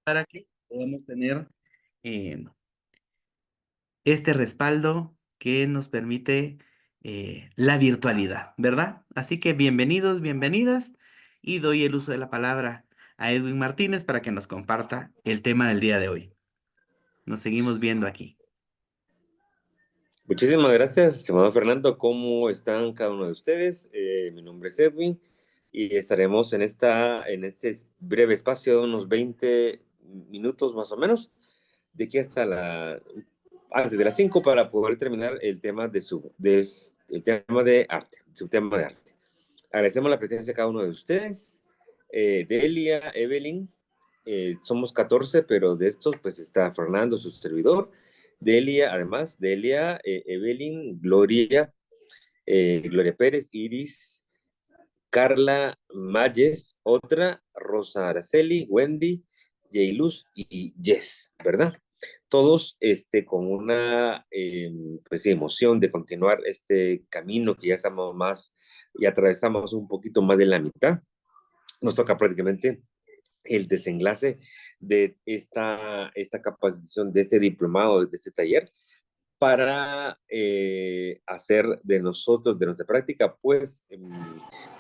para que podamos tener eh, este respaldo que nos permite la virtualidad, ¿verdad? Así que bienvenidos, bienvenidas, y doy el uso de la palabra a Edwin Martínez para que nos comparta el tema del día de hoy. Nos seguimos viendo aquí. Muchísimas gracias, estimado Fernando. ¿Cómo están cada uno de ustedes? Mi nombre es Edwin y estaremos en este breve espacio de unos 20 minutos más o menos, de aquí hasta antes de las 5 para poder terminar el tema el tema de arte, su tema de arte. Agradecemos la presencia de cada uno de ustedes, Delia, Evelyn, somos 14, pero de estos pues está Fernando, su servidor, Delia, además, Delia, Evelyn, Gloria, Gloria Pérez, Iris, Carla, Mayes, otra, Rosa Araceli, Wendy, Jayluz y Jess, ¿verdad? Todos con una pues, emoción de continuar este camino que ya estamos más, y atravesamos un poquito más de la mitad. Nos toca prácticamente el desenlace de esta capacitación, de este diplomado, de este taller, para hacer de nosotros, de nuestra práctica, pues,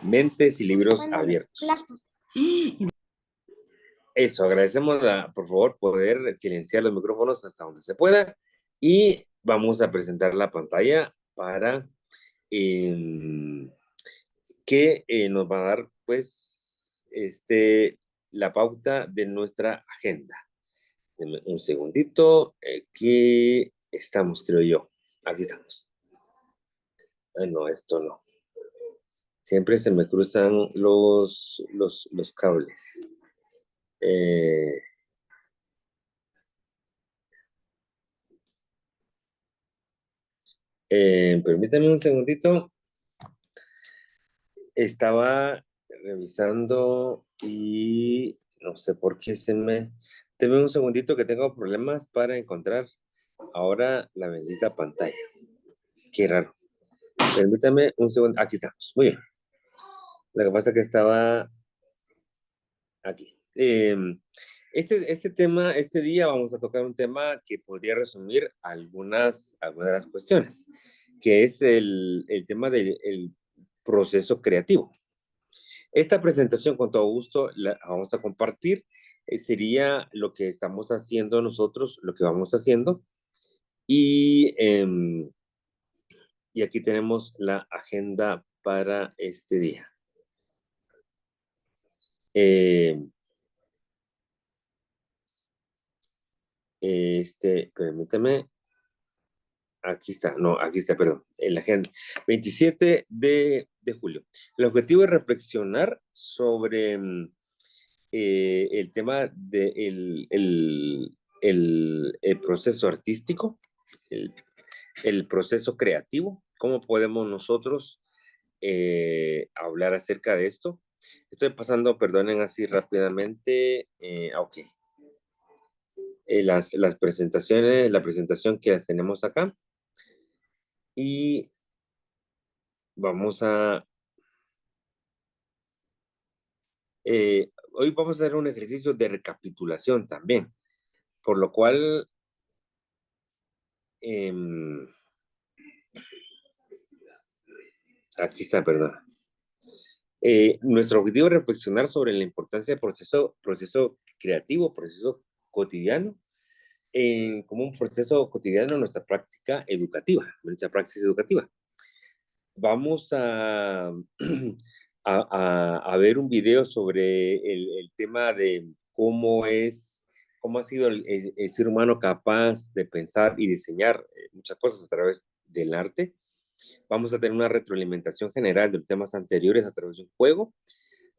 mentes y libros abiertos. Eso, agradecemos, por favor, poder silenciar los micrófonos hasta donde se pueda y vamos a presentar la pantalla para que nos va a dar, pues, la pauta de nuestra agenda. Denme un segundito, aquí estamos, creo yo. Aquí estamos. Ay, no, esto no. Siempre se me cruzan los cables. Permítame un segundito. Estaba revisando y no sé por qué Deme un segundito que tengo problemas para encontrar ahora la bendita pantalla. Qué raro. Permítame un segundo. Aquí estamos. Muy bien. Lo que pasa es que estaba aquí. Este tema, este día vamos a tocar un tema que podría resumir algunas de las cuestiones, que es el tema del proceso creativo. Esta presentación, con todo gusto, la vamos a compartir. Sería lo que estamos haciendo nosotros, lo que vamos haciendo. Y aquí tenemos la agenda para este día. Permítame. Aquí está, no, aquí está, perdón, en la agenda. 27 de julio. El objetivo es reflexionar sobre el tema del el proceso artístico, el proceso creativo. ¿Cómo podemos nosotros hablar acerca de esto? Estoy pasando, perdonen así rápidamente. Ok. Las presentaciones, la presentación que las tenemos acá. Y vamos a... hoy vamos a hacer un ejercicio de recapitulación también, por lo cual aquí está, perdón. Nuestro objetivo es reflexionar sobre la importancia del proceso creativo, proceso cotidiano, como un proceso cotidiano en nuestra práctica educativa, nuestra praxis educativa. Vamos a ver un video sobre el tema de cómo ha sido el ser humano capaz de pensar y diseñar muchas cosas a través del arte. Vamos a tener una retroalimentación general de los temas anteriores a través de un juego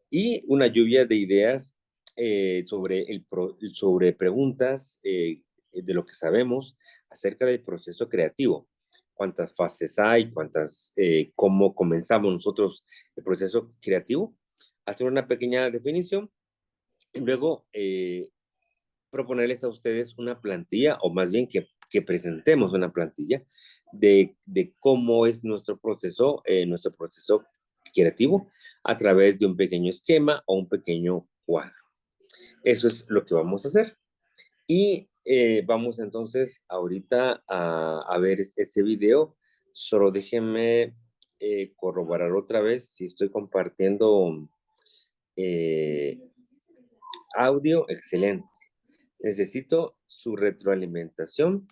y una lluvia de ideas sobre preguntas de lo que sabemos acerca del proceso creativo. Cuántas fases hay, cómo comenzamos nosotros el proceso creativo, hacer una pequeña definición y luego proponerles a ustedes una plantilla, o más bien que presentemos una plantilla de cómo es nuestro proceso creativo a través de un pequeño esquema o un pequeño cuadro. Eso es lo que vamos a hacer. Y vamos entonces ahorita a ver ese video. Solo déjenme corroborar otra vez si estoy compartiendo eh, audio. Excelente. Necesito su retroalimentación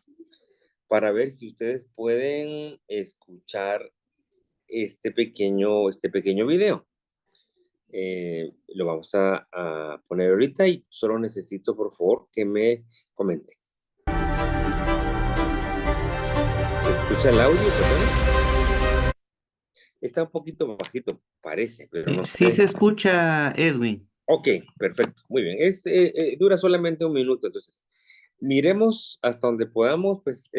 para ver si ustedes pueden escuchar este pequeño video. Lo vamos a poner ahorita y solo necesito, por favor, que me comenten. ¿Se escucha el audio, perdón? Está un poquito bajito, parece, pero no Sí sé. se escucha, Edwin. Ok, perfecto, muy bien. Dura solamente un minuto, entonces miremos hasta donde podamos, pues,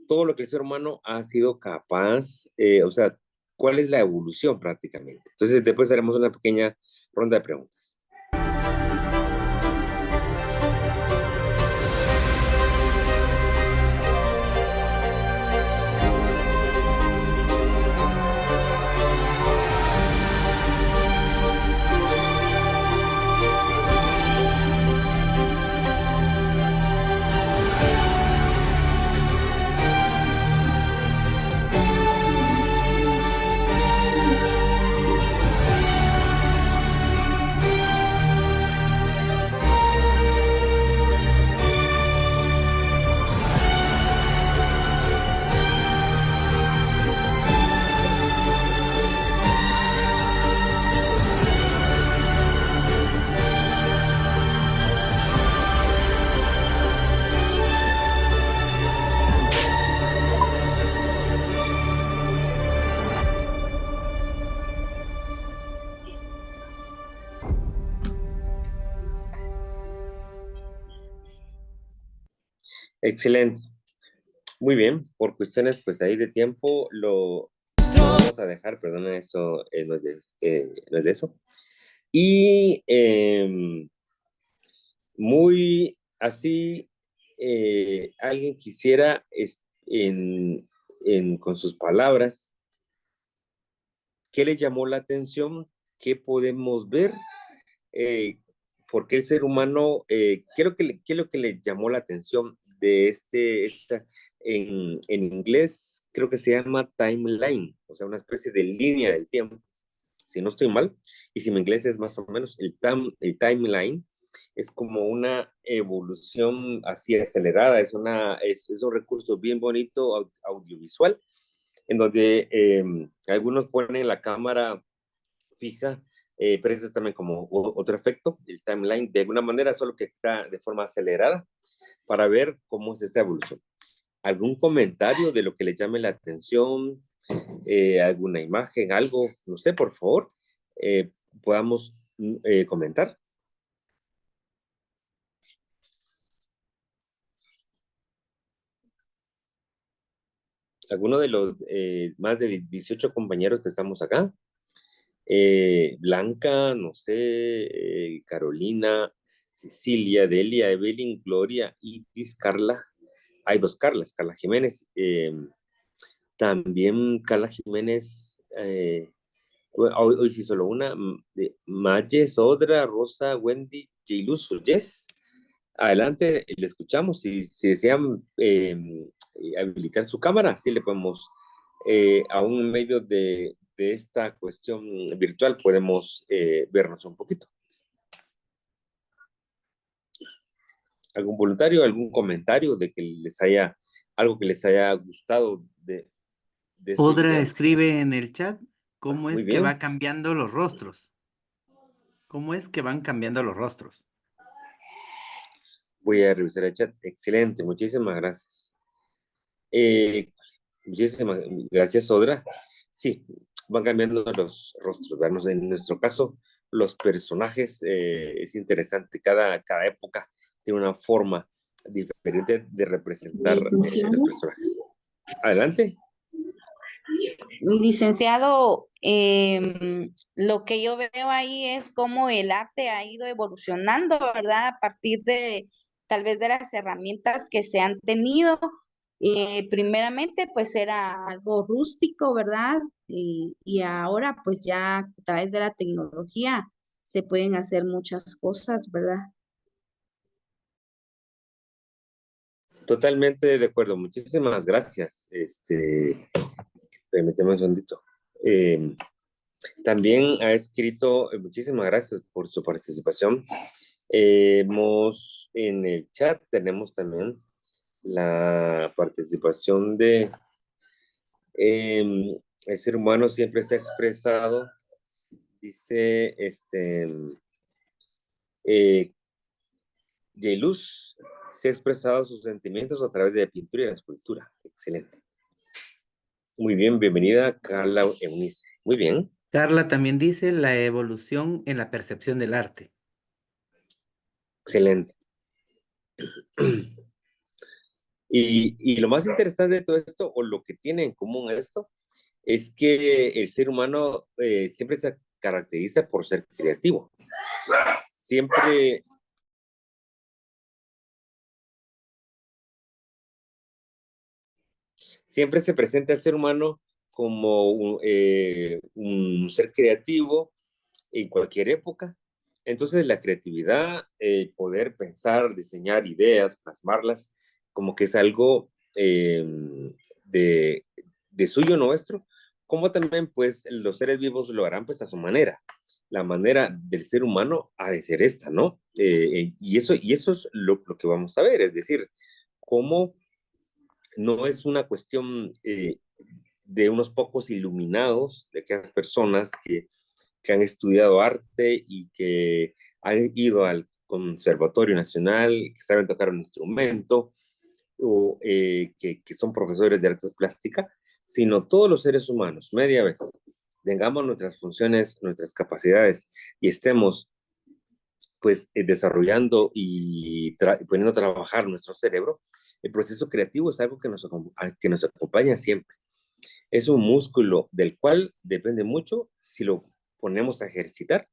todo lo que el ser humano ha sido capaz, o sea, cuál es la evolución prácticamente. Entonces, después haremos una pequeña ronda de preguntas. Excelente. Muy bien, por cuestiones pues ahí de tiempo lo vamos a dejar, perdona, eso no es de eso. Y muy así, alguien quisiera con sus palabras, ¿qué le llamó la atención? ¿Qué podemos ver? Eh, ¿Por qué el ser humano, qué es lo que le llamó la atención de en inglés creo que se llama timeline, o sea, una especie de línea del tiempo, si no estoy mal, y si mi inglés es más o menos el timeline, es como una evolución así acelerada, es un recurso bien bonito audiovisual, en donde algunos ponen la cámara fija, pero eso es también como otro efecto, el timeline, de alguna manera, solo que está de forma acelerada para ver cómo es esta evolución. ¿Algún comentario de lo que le llame la atención? ¿Alguna imagen, algo? No sé, por favor, eh, podamos comentar. ¿Alguno de los más de 18 compañeros que estamos acá? Blanca, no sé, Carolina, Cecilia, Delia, Evelyn, Gloria, Iris, Carla. Hay dos Carlas, Carla Jiménez. También Carla Jiménez, hoy sí solo una, de Maye, Sodra, Rosa, Wendy, Jailuz, Yes. Adelante, le escuchamos. Si desean habilitar su cámara, sí le podemos, aún en medio de esta cuestión virtual, podemos vernos un poquito. ¿Algún voluntario, algún comentario de que algo que les haya gustado de este Odra video? escribe en el chat cómo Muy es que va bien, cambiando los rostros. ¿Cómo es que van cambiando los rostros? voy a revisar el chat. Excelente, muchísimas gracias. Eh, Muchísimas gracias, Sodra. Sí, van cambiando los rostros, ¿verdad? En nuestro caso, los personajes, es interesante, cada época tiene una forma diferente de representar los Licenciado, personajes. Adelante. licenciado, lo que yo veo ahí es cómo el arte ha ido evolucionando, ¿verdad? A partir de tal vez de las herramientas que se han tenido. Primeramente, pues era algo rústico, ¿verdad? Y ahora, pues ya a través de la tecnología se pueden hacer muchas cosas, ¿verdad? Totalmente de acuerdo. Muchísimas gracias. Permíteme un segundito. Eh, También ha escrito, muchísimas gracias por su participación. En el chat tenemos también la participación de el ser humano siempre se ha expresado, dice eh, Luz, se ha expresado sus sentimientos a través de la pintura y la escultura. Excelente. Muy bien, bienvenida Carla Eunice. Muy bien, Carla también dice la evolución en la percepción del arte. excelente. Y lo más interesante de todo esto, o lo que tiene en común esto, es que el ser humano siempre se caracteriza por ser creativo. Siempre, siempre se presenta el ser humano como un ser creativo en cualquier época. Entonces la creatividad, poder pensar, diseñar ideas, plasmarlas, como que es algo de, de suyo nuestro, como también pues los seres vivos lo harán pues a su manera. La manera del ser humano ha de ser esta, ¿no? Y eso es lo que vamos a ver, es decir, cómo no es una cuestión de unos pocos iluminados, de aquellas personas que han estudiado arte y que han ido al Conservatorio Nacional, que saben tocar un instrumento, o que son profesores de artes plásticas, sino todos los seres humanos, media vez, tengamos nuestras funciones, nuestras capacidades y estemos pues desarrollando y poniendo a trabajar nuestro cerebro, el proceso creativo es algo que nos acompaña siempre. Es un músculo del cual depende mucho si lo ponemos a ejercitar,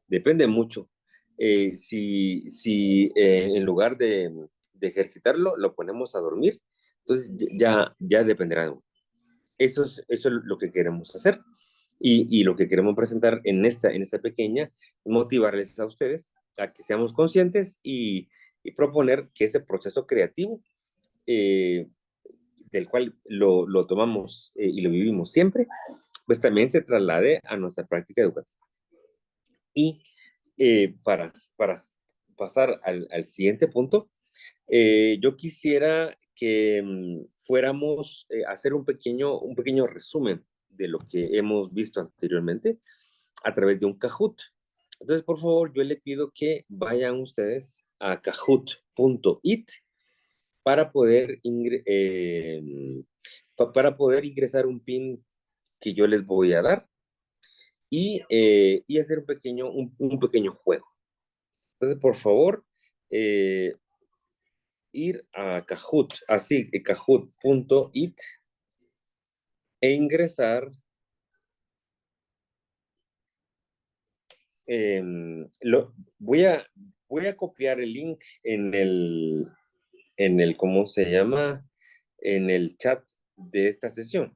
depende mucho. Si en lugar de ejercitarlo, lo ponemos a dormir, entonces ya dependerá de uno. Eso es lo que queremos hacer y lo que queremos presentar en esta pequeña, motivarles a ustedes a que seamos conscientes y proponer que ese proceso creativo eh, del cual lo tomamos y lo vivimos siempre, pues también se traslade a nuestra práctica educativa. Y para pasar al siguiente punto, yo quisiera que fuéramos a hacer un pequeño resumen de lo que hemos visto anteriormente a través de un Kahoot. Entonces, por favor, yo le pido que vayan ustedes a kahoot.it para poder, para poder ingresar un pin que yo les voy a dar y hacer un pequeño juego. Entonces, por favor, ir a Kahoot, así que kahoot.it e ingresar. Voy a copiar el link ¿cómo se llama? En el chat de esta sesión,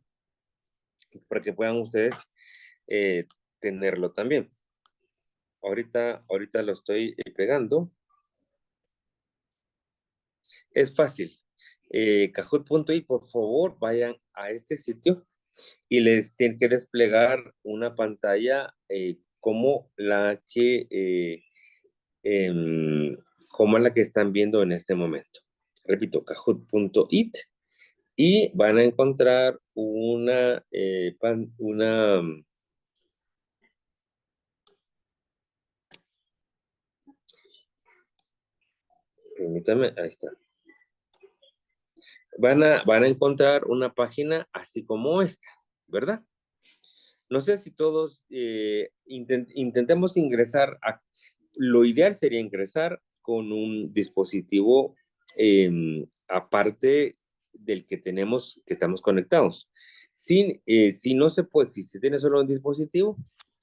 para que puedan ustedes eh, tenerlo también. Ahorita lo estoy pegando. Es fácil. Kahoot.it, por favor, vayan a este sitio y les tienen que desplegar una pantalla como em, como la que están viendo en este momento. Repito, kahoot.it y van a encontrar permítame, ahí está. Van a encontrar una página así como esta, ¿verdad? No sé si todos intentemos ingresar lo ideal sería ingresar con un dispositivo aparte del que tenemos, que estamos conectados. Si no se puede, si se tiene solo un dispositivo,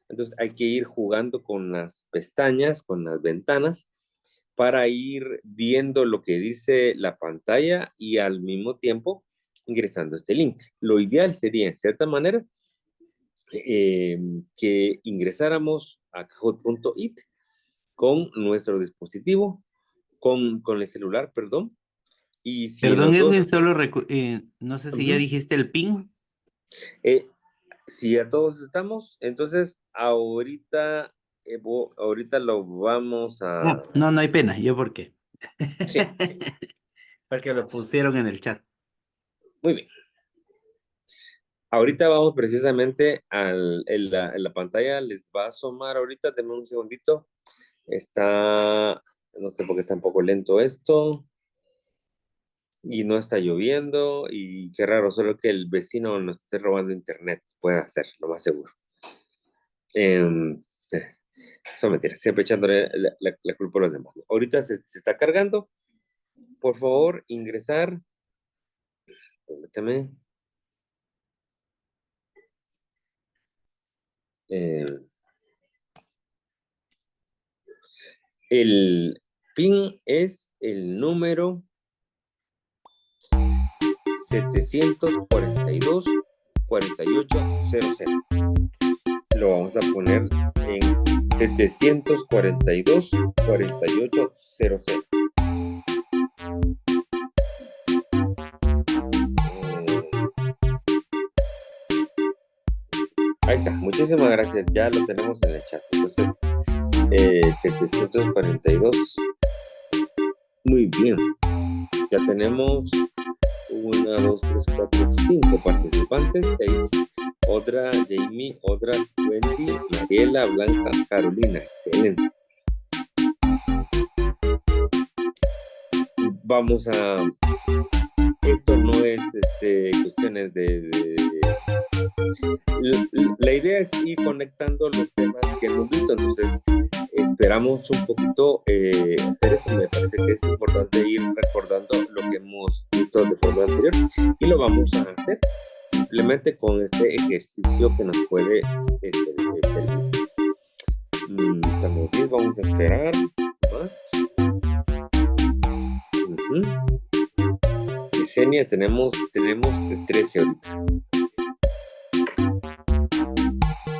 entonces hay que ir jugando con las pestañas, con las ventanas, para ir viendo lo que dice la pantalla y al mismo tiempo ingresando este link. Lo ideal sería, en cierta manera, que ingresáramos a kahoot.it con nuestro dispositivo, con el celular, perdón. Y si en Perdón, los Edwin, dos, solo no sé si ya dijiste el pin. si a todos estamos, entonces ahorita lo vamos a... No, no hay pena. ¿Yo por qué? Sí, Porque lo pusieron en el chat. muy bien. Ahorita vamos precisamente en la pantalla, les va a asomar ahorita, denme un segundito. No sé por qué está un poco lento esto. Y no está lloviendo, y qué raro, solo que el vecino nos esté robando internet, puede hacer, lo más seguro. Eso mentira, siempre echándole la culpa a los demás. Ahorita se está cargando. Por favor, ingresar. Permítame. El PIN es el número 742-4800. Lo vamos a poner en 742-4800. Ahí está, muchísimas gracias, ya lo tenemos en el chat. Entonces, 742. Muy bien, ya tenemos 1, 2, 3, 4, 5 participantes, 6. Otra, Jamie, otra, Wendy, Mariela, Blanca, Carolina. Excelente. Vamos a... Esto no es cuestiones la idea es ir conectando los temas que hemos visto, entonces esperamos un poquito hacer eso. Me parece que es importante ir recordando lo que hemos visto de forma anterior, y lo vamos a hacer simplemente con este ejercicio que nos puede servir. Estamos bien, vamos a esperar más. Yesenia, tenemos 13 ahorita.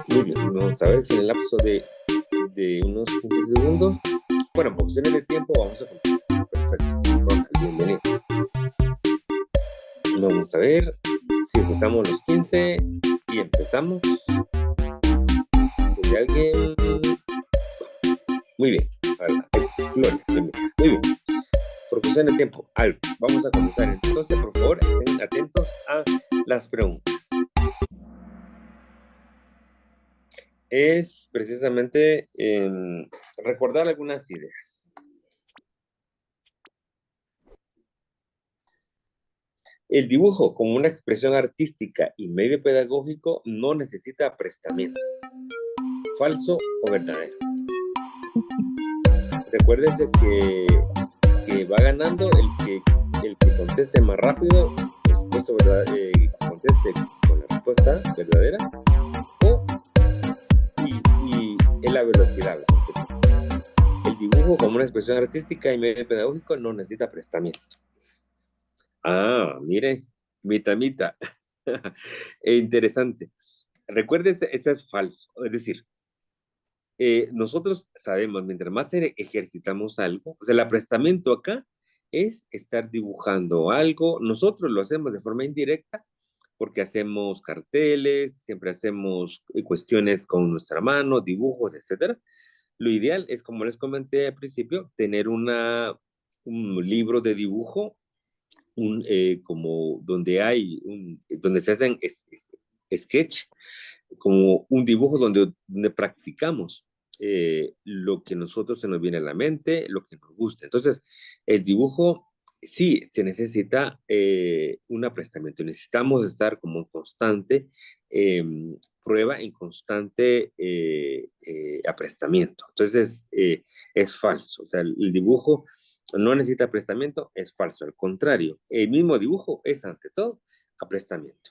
Muy bien, vamos a ver si en el lapso de unos 15 segundos, bueno, en cuestiones de tiempo, vamos a continuar. Perfecto. Ronald, bienvenido. Vamos a ver si estamos los 15 y empezamos. Si hay alguien... Muy bien. Gloria, bienvenida. Muy bien. Por cuestión de tiempo, algo. Vamos a comenzar. Entonces, por favor, estén atentos a las preguntas. Es precisamente recordar algunas ideas. El dibujo como una expresión artística y medio pedagógico no necesita aprestamiento. ¿Falso o verdadero? Recuérdense que va ganando el que conteste más rápido, por supuesto, conteste con la respuesta verdadera, y la velocidad. El dibujo como una expresión artística y medio pedagógico no necesita aprestamiento. Mire, mita. Interesante. Recuérdese, eso es falso. Es decir, nosotros sabemos, mientras más ejercitamos algo, o sea, el aprestamiento acá es estar dibujando algo. Nosotros lo hacemos de forma indirecta porque hacemos carteles, siempre hacemos cuestiones con nuestra mano, dibujos, etc. Lo ideal es, como les comenté al principio, tener un libro de dibujo, como donde se hacen sketch, como un dibujo donde practicamos lo que nosotros se nos viene a la mente, lo que nos gusta. Entonces, el dibujo sí se necesita un aprestamiento. Necesitamos estar como en constante prueba, en constante aprestamiento. Entonces, es falso. O sea, el dibujo no necesita aprestamiento, es falso. Al contrario, el mismo dibujo es ante todo aprestamiento.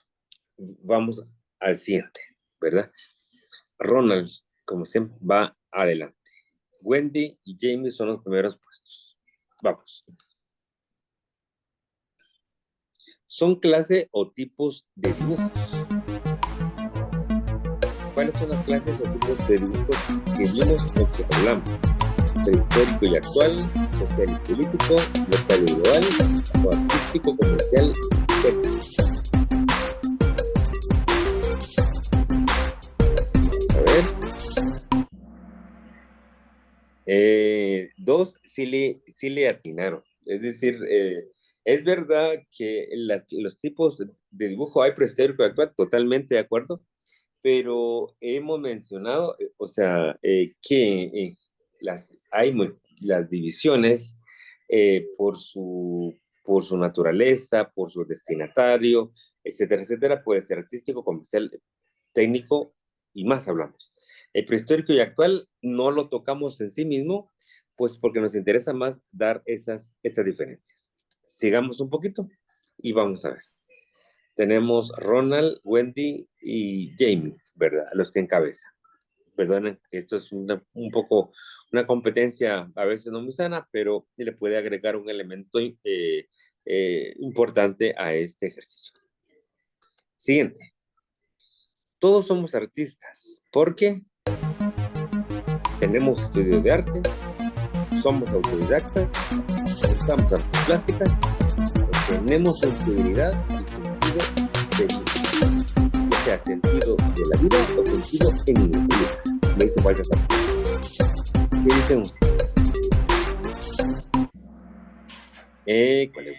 Vamos al siguiente, ¿verdad? Ronald, como siempre, va adelante. Wendy y Jamie son los primeros puestos. Vamos. ¿Son clase o tipos de dibujos? ¿Cuáles son las clases o tipos de dibujos que vimos en que hablamos? Prehistórico y actual, social y político, local y global, o artístico, comercial, técnico. A ver. Dos sí le atinaron. Es decir, es verdad que los tipos de dibujo hay prehistórico y actual, totalmente de acuerdo, pero hemos mencionado, o sea, que hay las divisiones por su naturaleza, por su destinatario, etcétera, etcétera. Puede ser artístico, comercial, técnico y más hablamos. El prehistórico y actual no lo tocamos en sí mismo, pues porque nos interesa más dar estas diferencias. Sigamos un poquito y vamos a ver. Tenemos Ronald, Wendy y Jamie, ¿verdad? Los que encabezan. Perdonen, esto es un poco una competencia a veces no muy sana, pero le puede agregar un elemento importante a este ejercicio. Siguiente. Todos somos artistas porque tenemos estudios de arte, somos autodidactas, usamos artes plásticas, tenemos sensibilidad y sentido de vida. O sea, sentido de la vida o sentido en la vida. Me hizo falta saber. ¿Qué dicen ustedes?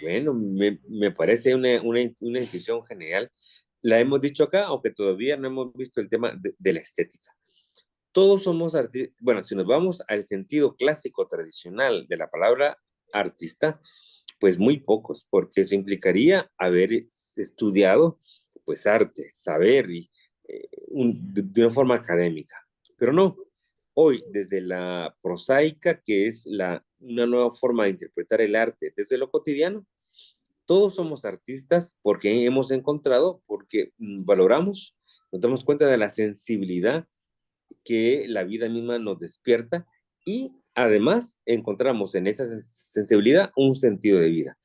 Bueno, me parece una intuición genial. La hemos dicho acá, aunque todavía no hemos visto el tema de la estética. Todos somos artistas. Bueno, si nos vamos al sentido clásico tradicional de la palabra artista, pues muy pocos, porque eso implicaría haber estudiado pues arte, saber y de una forma académica. Pero no, hoy desde la prosaica, que es una nueva forma de interpretar el arte desde lo cotidiano, todos somos artistas porque hemos encontrado, porque valoramos, nos damos cuenta de la sensibilidad que la vida misma nos despierta y además encontramos en esa sensibilidad un sentido de vida,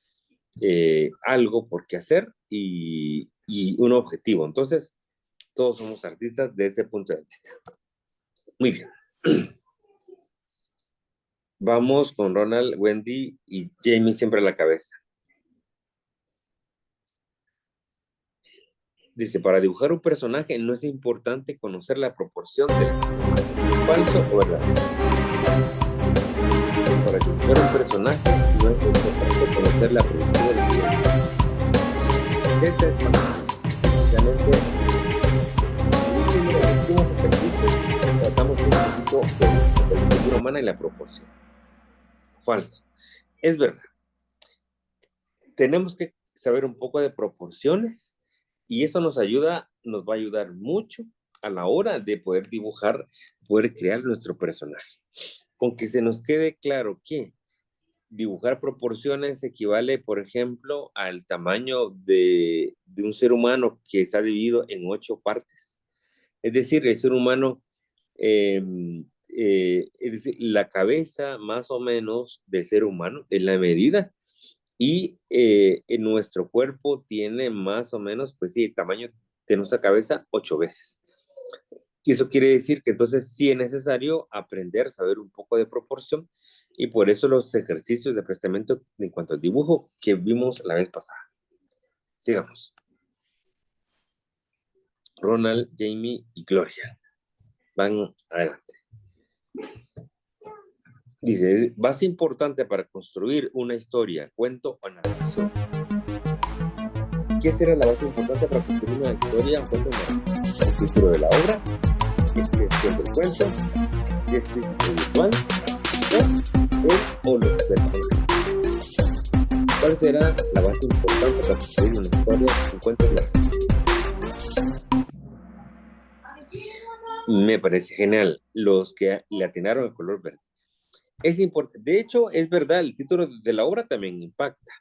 algo por qué hacer y un objetivo. Entonces, todos somos artistas desde este punto de vista. Muy bien. Vamos con Ronald, Wendy y Jamie siempre a la cabeza. Dice, para dibujar un personaje no es importante conocer la proporción de falso o verdadero. Para dibujar un personaje no es importante conocer la proporción de este es realmente tratamos un poquito de la figura humana y la proporción. Falso. Es verdad. Tenemos que saber un poco de proporciones y eso nos va a ayudar mucho a la hora de poder dibujar, poder crear nuestro personaje. Con que se nos quede claro que dibujar proporciones equivale, por ejemplo, al tamaño de un ser humano que está dividido en 8 partes. Es decir, el ser humano, es decir, la cabeza más o menos del ser humano es la medida y en nuestro cuerpo tiene más o menos, pues sí, el tamaño de nuestra cabeza 8 veces. Y eso quiere decir que entonces sí es necesario aprender, saber un poco de proporción y por eso los ejercicios de aprendizaje en cuanto al dibujo que vimos la vez pasada. Sigamos. Ronald, Jamie y Gloria. Van adelante. Dice, base importante para construir una historia, cuento o narración. ¿Qué será la base importante para construir una historia, un cuento o narración? El título de la obra, descripción del cuento, descripción visual o los personajes. ¿Cuál será la base importante para construir una historia, un cuento o narración? Me parece genial los que le atinaron el color verde. Es importante. De hecho, es verdad, el título de la obra también impacta.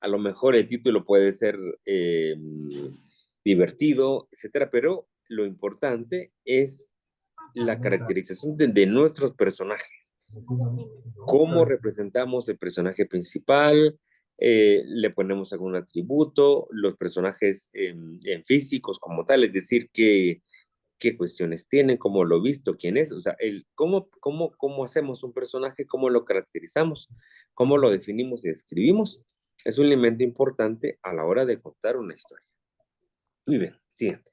A lo mejor el título puede ser divertido, etcétera, pero lo importante es la caracterización de nuestros personajes. Cómo representamos el personaje principal, le ponemos algún atributo, los personajes en físicos como tal, es decir, que qué cuestiones tienen, cómo lo he visto, quién es, o sea, cómo hacemos un personaje, cómo lo caracterizamos, cómo lo definimos y describimos, es un elemento importante a la hora de contar una historia. Muy bien, siguiente.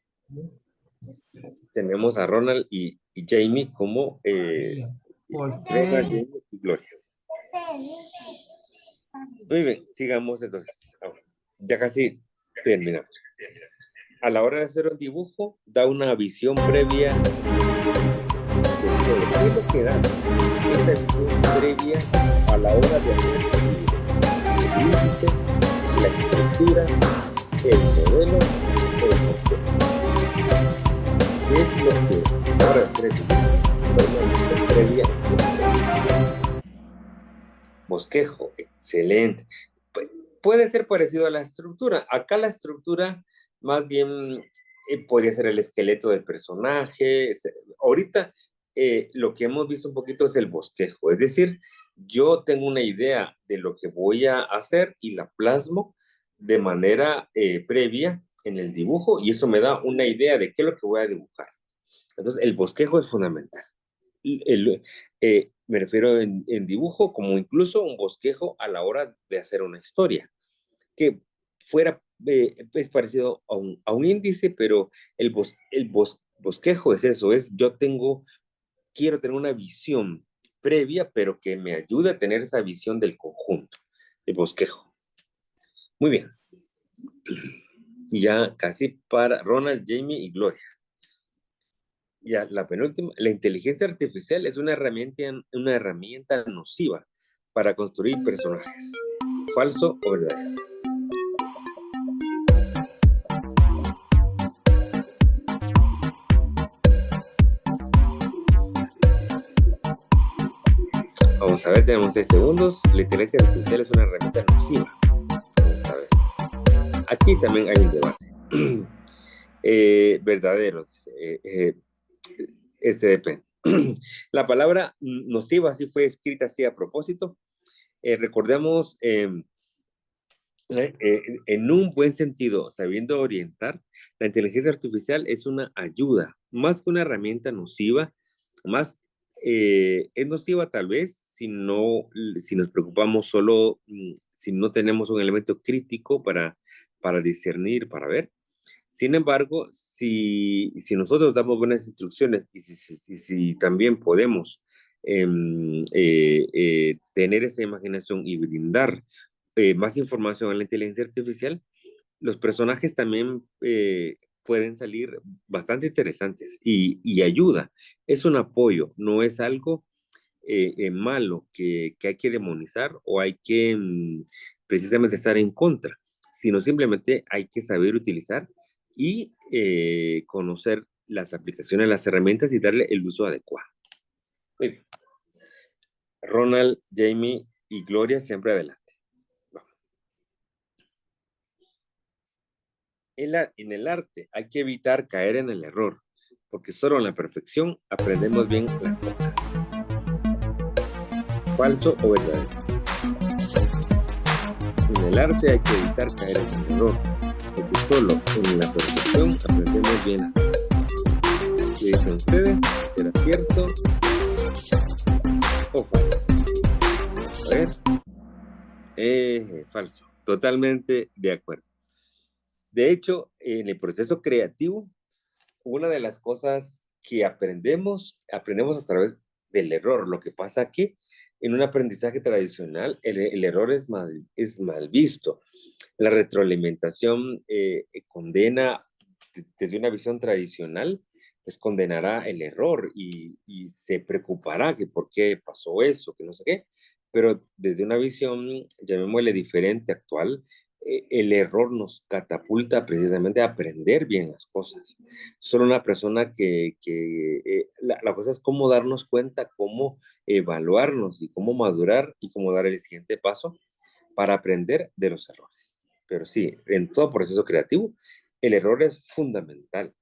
Tenemos a Ronald y Jamie como Ronald, Jamie y Gloria. Muy bien, sigamos entonces. Ya casi terminamos. A la hora de hacer un dibujo, da una visión previa de todo. ¿Qué es lo que da? Esta visión previa a la hora de hacer el índice, la estructura, el modelo, el concepto. ¿Qué es lo que a la hora de hacer el dibujo? Da una visión previa. Bosquejo, excelente. Puede ser parecido a la estructura. Acá la estructura más bien podría ser el esqueleto del personaje. Ahorita lo que hemos visto un poquito es el bosquejo. Es decir, yo tengo una idea de lo que voy a hacer y la plasmo de manera previa en el dibujo y eso me da una idea de qué es lo que voy a dibujar. Entonces, el bosquejo es fundamental. Me refiero en dibujo como incluso un bosquejo a la hora de hacer una historia, que fuera es parecido a un índice, pero el bosquejo es eso, quiero tener una visión previa, pero que me ayude a tener esa visión del conjunto, el bosquejo. Muy bien. Y ya casi para Ronald, Jamie y Gloria. Ya, la penúltima, la inteligencia artificial es una herramienta nociva para construir personajes. ¿Falso o verdadero? Vamos a ver, tenemos 6 segundos. La inteligencia artificial es una herramienta nociva. Vamos a ver. Aquí también hay un debate. Verdadero. Depende. La palabra nociva sí fue escrita así a propósito. Recordemos, en un buen sentido, sabiendo orientar, la inteligencia artificial es una ayuda, más que una herramienta nociva, más es nociva tal vez si nos preocupamos solo, si no tenemos un elemento crítico para discernir, para ver. Sin embargo, si nosotros damos buenas instrucciones y si también podemos tener esa imaginación y brindar más información a la inteligencia artificial, los personajes también pueden salir bastante interesantes y ayuda. Es un apoyo, no es algo malo que hay que demonizar o hay que precisamente estar en contra, sino simplemente hay que saber utilizar y conocer las aplicaciones, las herramientas y darle el uso adecuado. Muy bien. Ronald, Jamie y Gloria, siempre adelante. En el arte hay que evitar caer en el error, porque solo en la perfección aprendemos bien las cosas. ¿Falso o verdadero? En el arte hay que evitar caer en el error, porque solo en la perfección aprendemos bien las cosas. ¿Qué dicen ustedes? ¿Será cierto o falso? A ver. Falso. Totalmente de acuerdo. De hecho, en el proceso creativo, una de las cosas que aprendemos a través del error. Lo que pasa aquí, en un aprendizaje tradicional, el error es mal visto. La retroalimentación condena, desde una visión tradicional, pues condenará el error y se preocupará que por qué pasó eso, que no sé qué. Pero desde una visión, llamémosle diferente, actual, el error nos catapulta precisamente a aprender bien las cosas. Solo una persona la cosa es cómo darnos cuenta, cómo evaluarnos y cómo madurar y cómo dar el siguiente paso para aprender de los errores. Pero sí, en todo proceso creativo, el error es fundamental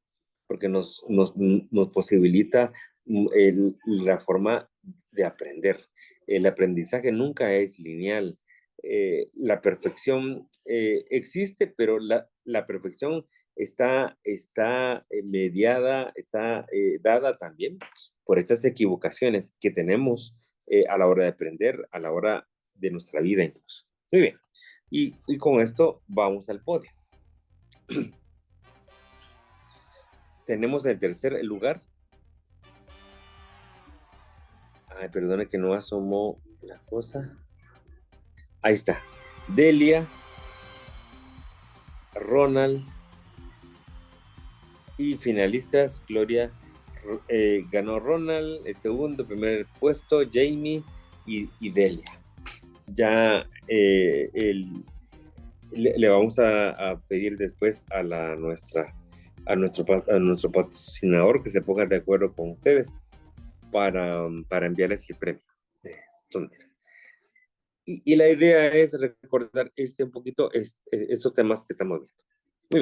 porque nos posibilita la forma de aprender. El aprendizaje nunca es lineal. La perfección existe, pero la perfección está mediada, está dada también por estas equivocaciones que tenemos a la hora de aprender, a la hora de nuestra vida incluso. Muy bien. Y con esto vamos al podio. Tenemos el tercer lugar. Ay, perdone que no asomó la cosa. Ahí está. Delia, Ronald y finalistas, Gloria, ganó Ronald, el segundo, primer puesto, Jamie y Delia. Ya le vamos a pedir después a nuestro patrocinador que se ponga de acuerdo con ustedes para enviarles el premio. Y la idea es recordar un poquito estos temas que estamos viendo. Muy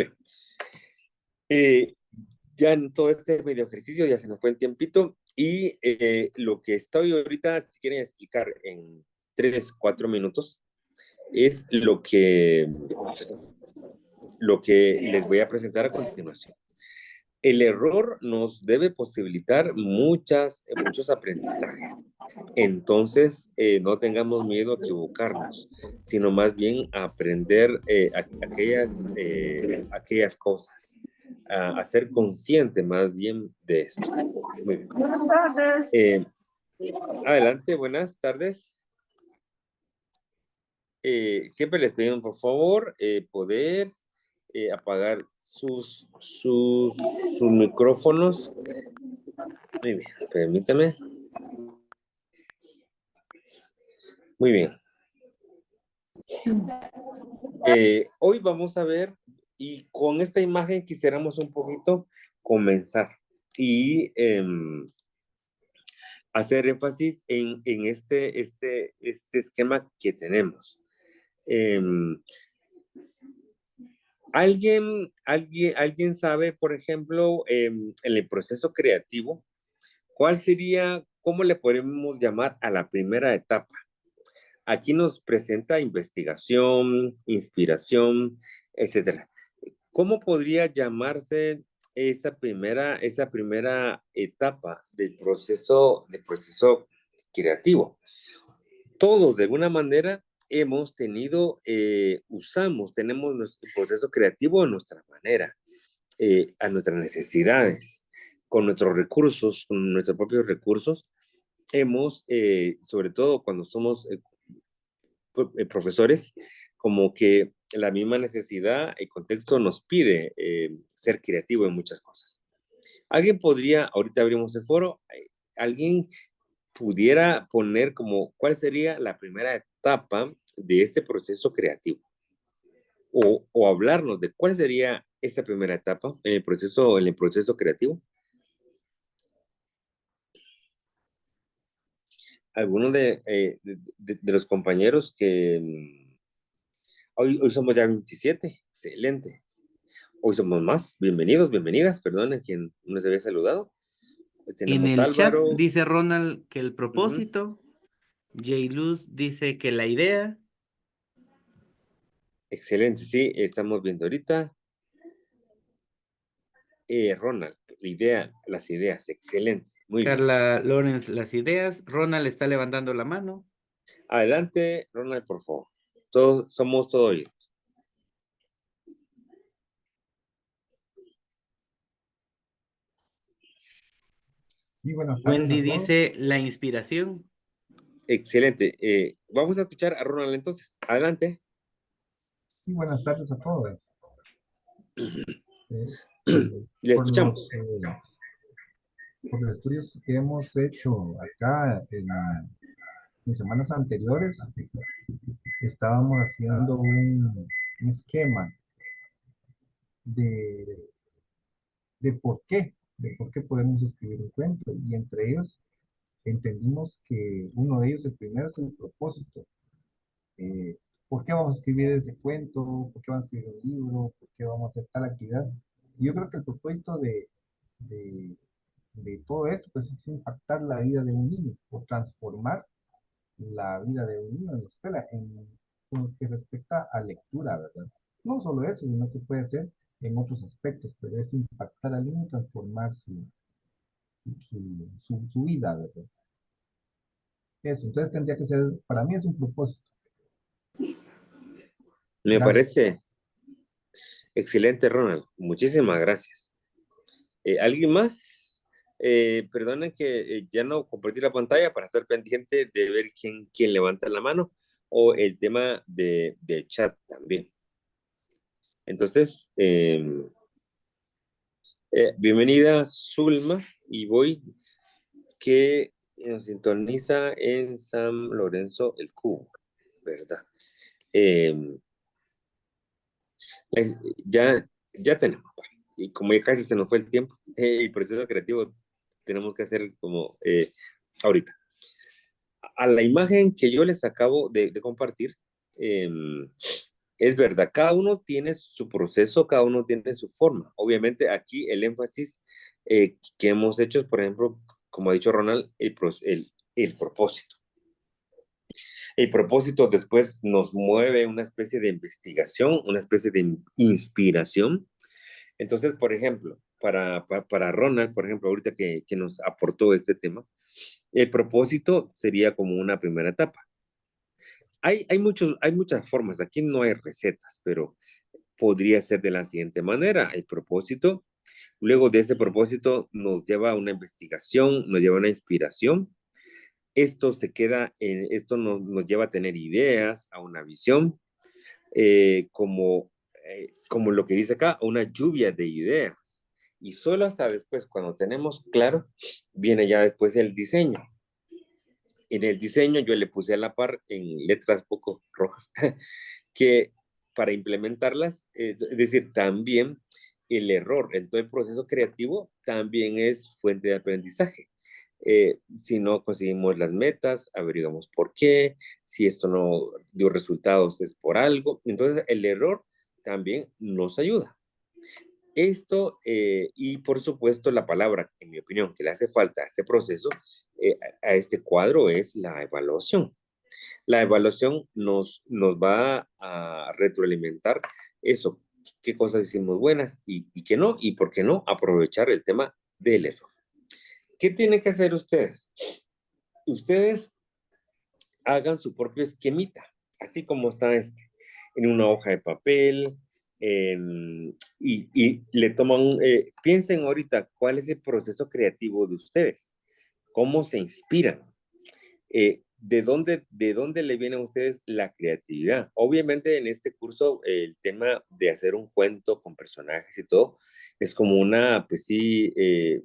bien. Ya en todo este medio ejercicio ya se nos fue el tiempito y lo que estoy ahorita, si quieren explicar en 3, 4 minutos, es lo que les voy a presentar a continuación. El error nos debe posibilitar muchos aprendizajes. Entonces, no tengamos miedo a equivocarnos, sino más bien a aprender aquellas cosas, a ser consciente más bien de esto. Muy bien. Buenas tardes. Adelante, buenas tardes. Siempre les pedimos, por favor, poder apagar sus micrófonos. Muy bien, permítame. Muy bien. Hoy vamos a ver, y con esta imagen quisiéramos un poquito comenzar y hacer énfasis en este esquema que tenemos. ¿Alguien sabe, por ejemplo, en el proceso creativo, cómo le podemos llamar a la primera etapa? Aquí nos presenta investigación, inspiración, etcétera. ¿Cómo podría llamarse esa primera etapa del proceso creativo? Todos, de alguna manera, tenemos nuestro proceso creativo a nuestra manera, a nuestras necesidades, con nuestros recursos, con nuestros propios recursos. Sobre todo cuando somos profesores, como que la misma necesidad, el contexto nos pide ser creativo en muchas cosas. Ahorita abrimos el foro, alguien pudiera poner como cuál sería la primera etapa de este proceso creativo, o hablarnos de cuál sería esa primera etapa en el proceso creativo. Algunos de los compañeros que hoy somos ya 27, excelente. Hoy somos más, bienvenidos, bienvenidas, perdón, a quien no se había saludado. Hoy En tenemos el chat Álvaro. dice Ronald que el propósito, J. Luz dice que la idea. Excelente, sí, estamos viendo ahorita. Ronald, las ideas, excelente, muy bien. Carla Lorenz, las ideas. Ronald está levantando la mano. Adelante, Ronald, por favor. Somos todo oídos. Sí, buenas tardes. Wendy dice la inspiración. Excelente. Vamos a escuchar a Ronald entonces. Adelante. Sí, buenas tardes a todos. Le escuchamos. Por los estudios que hemos hecho acá en semanas anteriores, estábamos haciendo un esquema de, de por qué podemos escribir un cuento. Y entre ellos entendimos que uno de ellos, el primero, es el propósito. ¿Por qué vamos a escribir ese cuento? ¿Por qué vamos a escribir un libro? ¿Por qué vamos a hacer tal actividad? Y yo creo que el propósito de, de todo esto pues, es impactar la vida de un niño o transformar la vida de un niño en la escuela en lo que respecta a lectura, ¿verdad? No solo eso, sino que puede ser en otros aspectos, pero es impactar al niño y transformar su vida, ¿verdad? Eso, entonces tendría que ser, para mí es un propósito. Me Gracias. parece excelente, Ronald. Muchísimas gracias. ¿Alguien más? Perdonen que ya no compartí la pantalla para estar pendiente de ver quién levanta la mano o el tema de chat también. Entonces, bienvenida Zulma y voy que nos sintoniza en San Lorenzo el Cubo, ¿verdad? Eh, eh, ya tenemos, y como ya casi se nos fue el tiempo, el proceso creativo tenemos que hacer como ahorita. A la imagen que yo les acabo de compartir, eh, es verdad, cada uno tiene su proceso, cada uno tiene su forma. Obviamente aquí el énfasis que hemos hecho es, por ejemplo, como ha dicho Ronald, el propósito. El propósito después nos mueve una especie de investigación, una especie de inspiración. Entonces, por ejemplo, para Ronald, por ejemplo, ahorita que nos aportó este tema, el propósito sería como una primera etapa. Hay muchas formas, aquí no hay recetas, pero podría ser de la siguiente manera. El propósito, luego de ese propósito nos lleva a una investigación, nos lleva a una inspiración. Esto nos lleva a tener ideas, a una visión, como lo que dice acá, una lluvia de ideas. Y solo hasta después, cuando tenemos claro, viene ya después el diseño. En el diseño yo le puse a la par en letras poco rojas que para implementarlas, es decir, también el error en todo el proceso creativo también es fuente de aprendizaje. Si no conseguimos las metas, averiguamos por qué, si esto no dio resultados es por algo. Entonces, el error también nos ayuda. Esto, y por supuesto, la palabra, en mi opinión, que le hace falta a este proceso, a este cuadro, es la evaluación. La evaluación nos va a retroalimentar eso, qué cosas hicimos buenas y qué no, y por qué no aprovechar el tema del error. ¿Qué tienen que hacer ustedes? Ustedes hagan su propio esquemita, así como está en una hoja de papel, y le toman, piensen ahorita cuál es el proceso creativo de ustedes, cómo se inspiran, ¿de dónde le viene a ustedes la creatividad? Obviamente en este curso el tema de hacer un cuento con personajes y todo es como una, pues sí,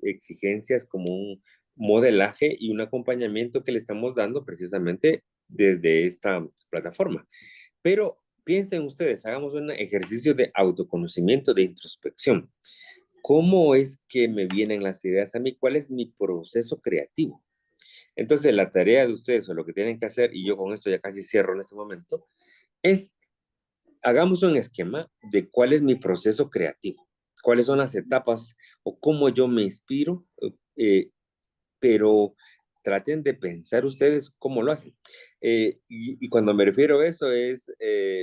exigencias, como un modelaje y un acompañamiento que le estamos dando precisamente desde esta plataforma. Pero piensen ustedes, hagamos un ejercicio de autoconocimiento, de introspección. ¿Cómo es que me vienen las ideas a mí? ¿Cuál es mi proceso creativo? Entonces, la tarea de ustedes o lo que tienen que hacer, y yo con esto ya casi cierro en este momento, es hagamos un esquema de cuál es mi proceso creativo, cuáles son las etapas o cómo yo me inspiro, pero traten de pensar ustedes cómo lo hacen. Y cuando me refiero a eso es,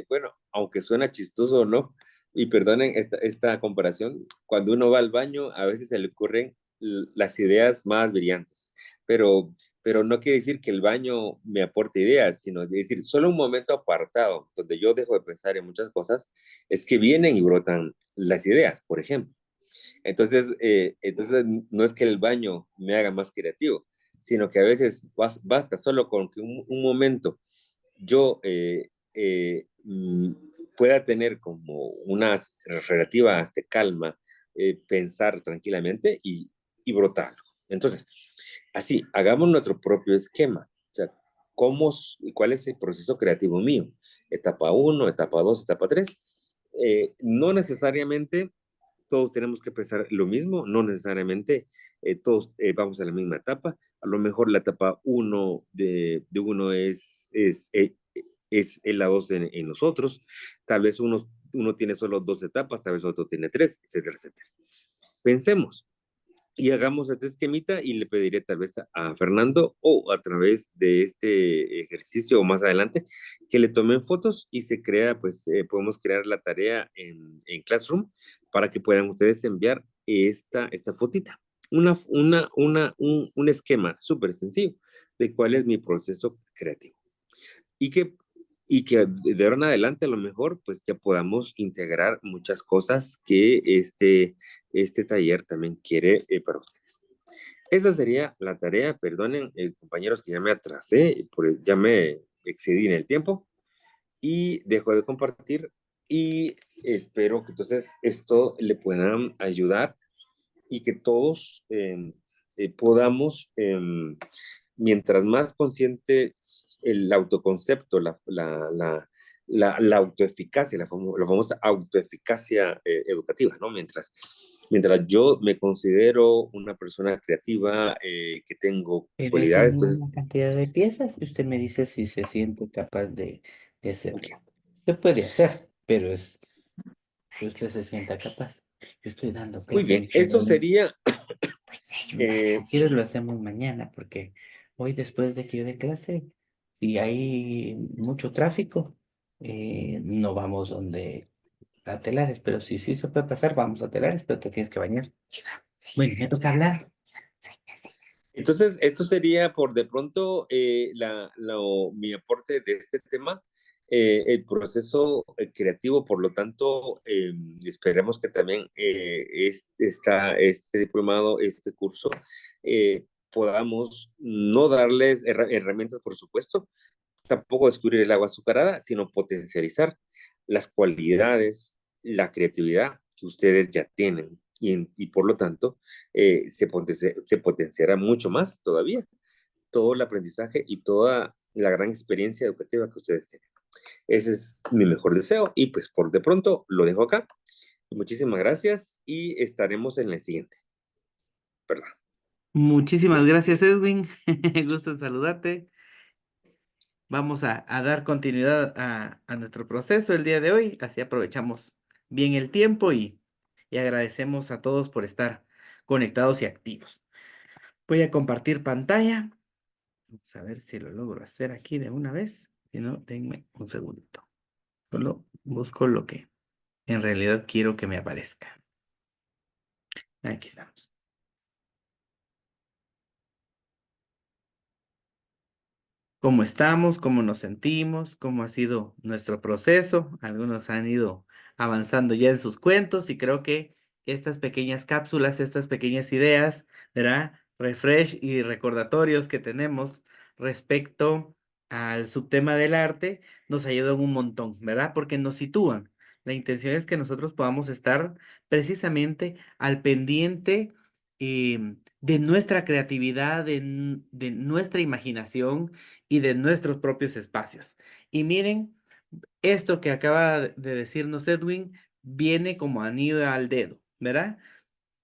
bueno, aunque suena chistoso o no, y perdonen esta comparación, cuando uno va al baño a veces se le ocurren las ideas más brillantes, pero, pero no quiere decir que el baño me aporte ideas, sino decir, solo un momento apartado donde yo dejo de pensar en muchas cosas, es que vienen y brotan las ideas, por ejemplo. Entonces no es que el baño me haga más creativo, sino que a veces basta solo con que un momento yo pueda tener como una relativa calma, pensar tranquilamente y brotarlo. Entonces, así, hagamos nuestro propio esquema. O sea, ¿cuál es el proceso creativo mío? Etapa 1, etapa 2, etapa 3. No necesariamente todos tenemos que pensar lo mismo, no necesariamente todos vamos a la misma etapa. A lo mejor la etapa 1 de uno es la 2 en nosotros. Tal vez uno tiene solo 2 etapas, tal vez otro tiene 3, etcétera, etcétera. Pensemos, y hagamos este esquemita y le pediré tal vez a Fernando o a través de este ejercicio o más adelante que le tomen fotos y se crea, pues podemos crear la tarea en Classroom para que puedan ustedes enviar esta fotita. Un esquema súper sencillo de cuál es mi proceso creativo. Y que, y que de ahora en adelante a lo mejor pues ya podamos integrar muchas cosas que este taller también quiere para ustedes. Esa sería la tarea, perdonen compañeros que ya me atrasé, ya me excedí en el tiempo y dejo de compartir y espero que entonces esto le puedan ayudar y que todos podamos, mientras más consciente el autoconcepto, la autoeficacia, la famosa autoeficacia educativa, ¿no? Mientras yo me considero una persona creativa, que tengo Pero es cualidades, en entonces, una cantidad de piezas y usted me dice si se siente capaz de ok. hacerlo. Se puede hacer, pero es que usted se sienta capaz. Yo estoy dando Muy clase a bien, mis eso alumnos. sería, Pues ayuda. eh, Si quieres lo hacemos mañana, porque hoy después de que yo dé clase, si hay mucho tráfico, no vamos donde a Telares, pero si sí se puede pasar, vamos a Telares, pero te tienes que bañar. Bueno, me toca hablar. entonces, esto sería por de pronto mi aporte de este tema, el proceso creativo, por lo tanto, esperemos que también este diplomado, este curso, podamos no darles herramientas, por supuesto, tampoco descubrir el agua azucarada, sino potencializar las cualidades, la creatividad que ustedes ya tienen y por lo tanto se potenciará mucho más todavía todo el aprendizaje y toda la gran experiencia educativa que ustedes tienen. Ese es mi mejor deseo y pues por de pronto lo dejo acá. Muchísimas gracias y estaremos en la siguiente. Perdón. Muchísimas gracias, Edwin. Gusto en saludarte. Vamos a dar continuidad a nuestro proceso el día de hoy. Así aprovechamos bien el tiempo y agradecemos a todos por estar conectados y activos. Voy a compartir pantalla. Vamos a ver si lo logro hacer aquí de una vez. Si no, denme un segundito. Solo busco lo que en realidad quiero que me aparezca. Aquí estamos. ¿Cómo estamos? ¿Cómo nos sentimos? ¿Cómo ha sido nuestro proceso? Algunos han ido avanzando ya en sus cuentos y creo que estas pequeñas cápsulas, estas pequeñas ideas, ¿verdad? Refresh y recordatorios que tenemos respecto al subtema del arte nos ayudan un montón, ¿verdad? Porque nos sitúan. La intención es que nosotros podamos estar precisamente al pendiente de nuestra creatividad, de nuestra imaginación y de nuestros propios espacios. Y miren, esto que acaba de decirnos Edwin viene como anillo al dedo, ¿verdad?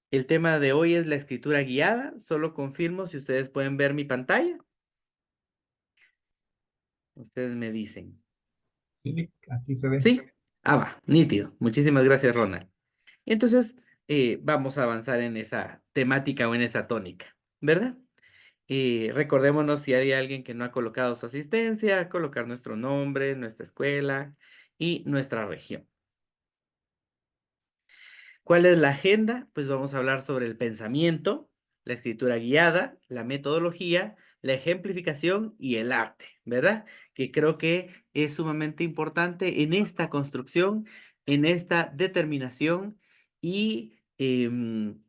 El tema de hoy es la escritura guiada. Solo confirmo si ustedes pueden ver mi pantalla. Ustedes me dicen. Sí, aquí se ve. ¿Sí? Ah, va, nítido. Muchísimas gracias, Ronald. Entonces, vamos a avanzar en esa temática o en esa tónica, ¿verdad? Recordémonos si hay alguien que no ha colocado su asistencia, colocar nuestro nombre, nuestra escuela y nuestra región. ¿Cuál es la agenda? Pues vamos a hablar sobre el pensamiento, la escritura guiada, la metodología, la ejemplificación y el arte, ¿verdad? Que creo que es sumamente importante en esta construcción, en esta determinación y en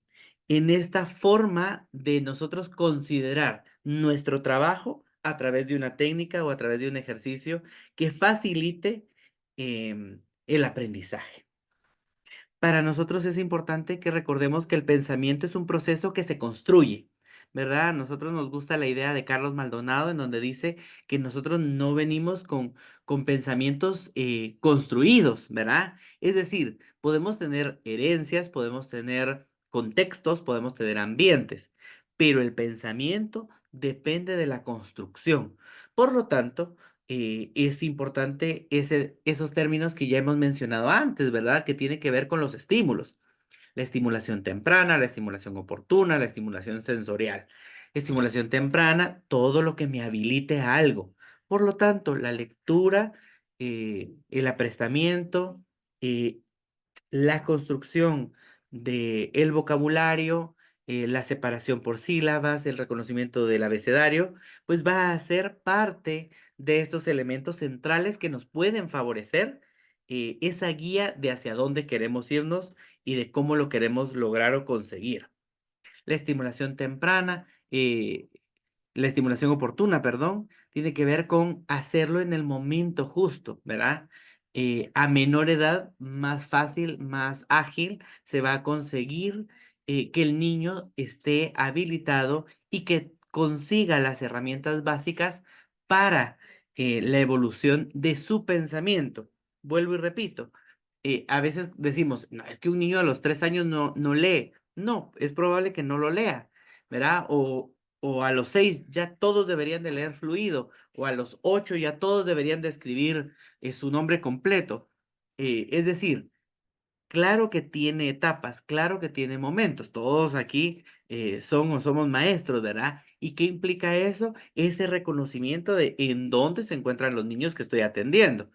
esta forma de nosotros considerar nuestro trabajo a través de una técnica o a través de un ejercicio que facilite el aprendizaje. Para nosotros es importante que recordemos que el pensamiento es un proceso que se construye, ¿verdad? A nosotros nos gusta la idea de Carlos Maldonado, en donde dice que nosotros no venimos con pensamientos construidos, ¿verdad? Es decir, podemos tener herencias, podemos tener contextos, podemos tener ambientes, pero el pensamiento depende de la construcción. Por lo tanto, es importante esos términos que ya hemos mencionado antes, ¿verdad? Que tiene que ver con los estímulos. La estimulación temprana, la estimulación oportuna, la estimulación sensorial. Estimulación temprana, todo lo que me habilite a algo. Por lo tanto, la lectura, el aprestamiento, eh, la construcción del vocabulario, la separación por sílabas, el reconocimiento del abecedario, pues va a ser parte de estos elementos centrales que nos pueden favorecer esa guía de hacia dónde queremos irnos y de cómo lo queremos lograr o conseguir. La estimulación temprana, la estimulación oportuna, perdón, tiene que ver con hacerlo en el momento justo, ¿verdad? A menor edad, más fácil, más ágil, se va a conseguir que el niño esté habilitado y que consiga las herramientas básicas para la evolución de su pensamiento. Vuelvo y repito, a veces decimos, no, es que un niño a los 3 años no lee. No, es probable que no lo lea, ¿verdad? O a los 6 ya todos deberían de leer fluido, o a los 8 ya todos deberían de escribir su nombre completo. Es decir, claro que tiene etapas, claro que tiene momentos. Todos aquí son o somos maestros, ¿verdad? ¿Y qué implica eso? Ese reconocimiento de en dónde se encuentran los niños que estoy atendiendo.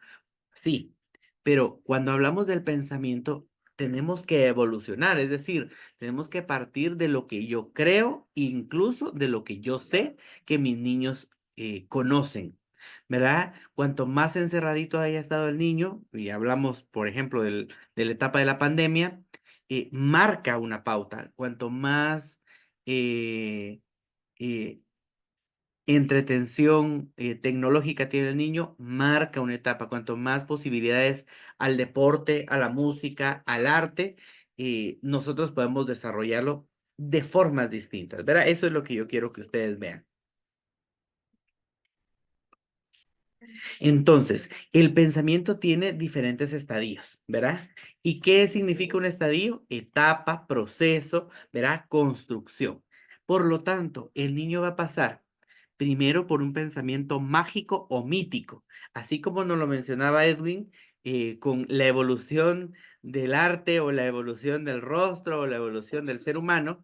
Sí, pero cuando hablamos del pensamiento, tenemos que evolucionar, es decir, tenemos que partir de lo que yo creo, incluso de lo que yo sé que mis niños conocen, ¿verdad? Cuanto más encerradito haya estado el niño, y hablamos, por ejemplo, de la etapa de la pandemia, marca una pauta. Cuanto más eh, eh, entretención tecnológica tiene el niño, marca una etapa. Cuanto más posibilidades al deporte, a la música, al arte, nosotros podemos desarrollarlo de formas distintas, ¿verdad? Eso es lo que yo quiero que ustedes vean. Entonces, el pensamiento tiene diferentes estadios, ¿verdad? ¿Y qué significa un estadio? Etapa, proceso, ¿verdad? Construcción. Por lo tanto, el niño va a pasar primero por un pensamiento mágico o mítico, así como nos lo mencionaba Edwin, con la evolución del arte o la evolución del rostro o la evolución del ser humano.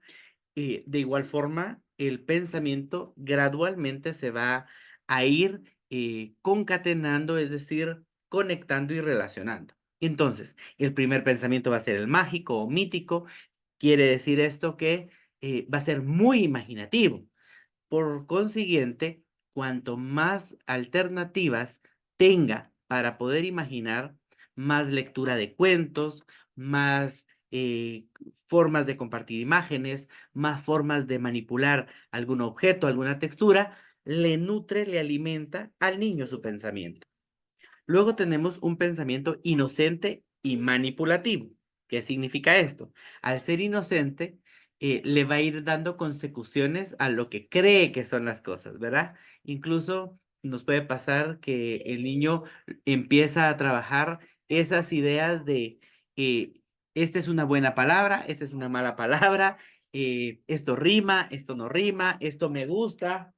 De igual forma, el pensamiento gradualmente se va a ir concatenando, es decir, conectando y relacionando. Entonces, el primer pensamiento va a ser el mágico o mítico. Quiere decir esto que va a ser muy imaginativo. Por consiguiente, cuanto más alternativas tenga para poder imaginar, más lectura de cuentos, más formas de compartir imágenes, más formas de manipular algún objeto, alguna textura, le nutre, le alimenta al niño su pensamiento. Luego tenemos un pensamiento inocente y manipulativo. ¿Qué significa esto? Al ser inocente, le va a ir dando consecuciones a lo que cree que son las cosas, ¿verdad? Incluso nos puede pasar que el niño empieza a trabajar esas ideas de, esta es una buena palabra, esta es una mala palabra, esto rima, esto no rima, esto me gusta,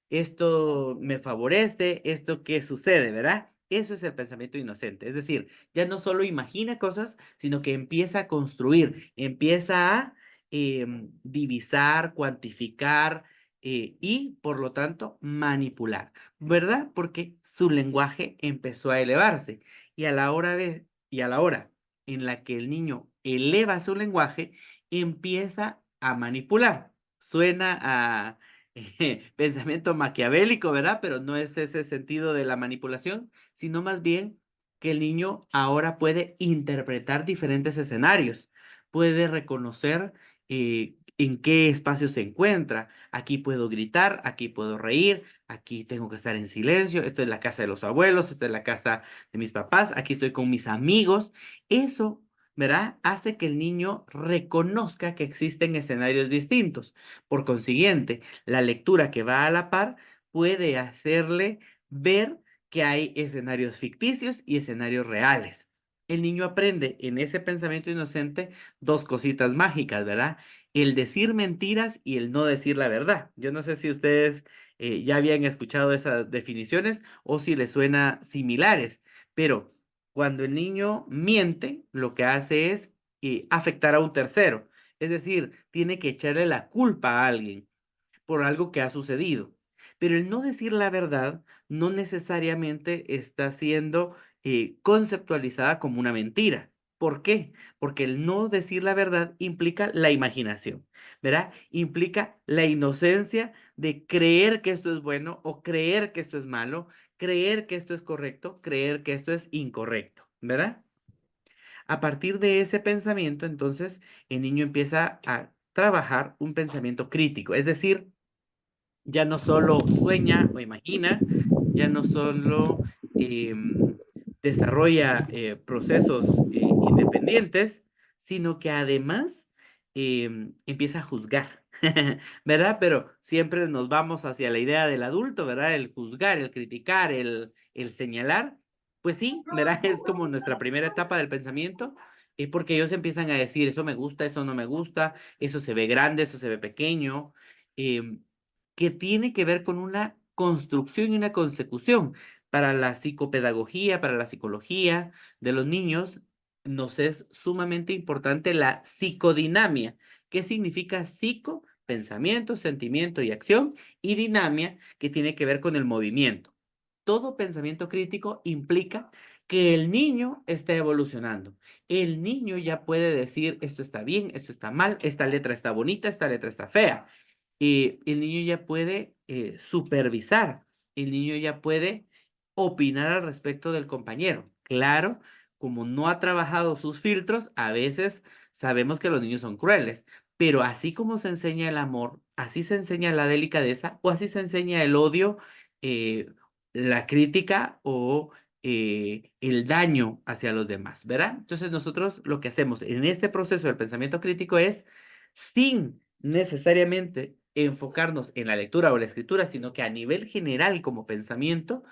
esto me favorece, esto qué sucede, ¿verdad? Eso es el pensamiento inocente. Es decir, ya no solo imagina cosas, sino que empieza a construir, empieza a divisar, cuantificar y, por lo tanto, manipular, ¿verdad? Porque su lenguaje empezó a elevarse y y a la hora en la que el niño eleva su lenguaje, empieza a manipular. Suena a pensamiento maquiavélico, ¿verdad? Pero no es ese sentido de la manipulación, sino más bien que el niño ahora puede interpretar diferentes escenarios, puede reconocer en qué espacio se encuentra. Aquí puedo gritar, aquí puedo reír, aquí tengo que estar en silencio, esta es la casa de los abuelos, esta es la casa de mis papás, aquí estoy con mis amigos. Eso, ¿verdad? Hace que el niño reconozca que existen escenarios distintos. Por consiguiente, la lectura que va a la par puede hacerle ver que hay escenarios ficticios y escenarios reales. El niño aprende en ese pensamiento inocente dos cositas mágicas, ¿verdad? El decir mentiras y el no decir la verdad. Yo no sé si ustedes ya habían escuchado esas definiciones o si les suena similares, pero cuando el niño miente, lo que hace es afectar a un tercero. Es decir, tiene que echarle la culpa a alguien por algo que ha sucedido. Pero el no decir la verdad no necesariamente está siendo conceptualizada como una mentira. ¿Por qué? Porque el no decir la verdad implica la imaginación, ¿verdad? Implica la inocencia de creer que esto es bueno o creer que esto es malo, creer que esto es correcto, creer que esto es incorrecto, ¿verdad? A partir de ese pensamiento, entonces, el niño empieza a trabajar un pensamiento crítico, es decir, ya no solo sueña o imagina, ya no solo em, desarrolla procesos independientes, sino que además empieza a juzgar, ¿verdad? Pero siempre nos vamos hacia la idea del adulto, ¿verdad? El juzgar, el criticar, el señalar. Pues sí, ¿verdad? Es como nuestra primera etapa del pensamiento, porque ellos empiezan a decir, eso me gusta, eso no me gusta, eso se ve grande, eso se ve pequeño. em, que tiene que ver con una construcción y una consecución. Para la psicopedagogía, para la psicología de los niños, nos es sumamente importante la psicodinamia. ¿Qué significa psico? Pensamiento, sentimiento y acción, y dinamia, que tiene que ver con el movimiento. Todo pensamiento crítico implica que el niño está evolucionando. El niño ya puede decir, esto está bien, esto está mal, esta letra está bonita, esta letra está fea. El niño ya puede supervisar, el niño ya puede opinar al respecto del compañero. Claro, como no ha trabajado sus filtros, a veces sabemos que los niños son crueles, pero así como se enseña el amor, así se enseña la delicadeza o así se enseña el odio, eh, la crítica o el daño hacia los demás, ¿verdad? Entonces nosotros lo que hacemos en este proceso del pensamiento crítico es, sin necesariamente enfocarnos en la lectura o la escritura, sino que a nivel general como pensamiento,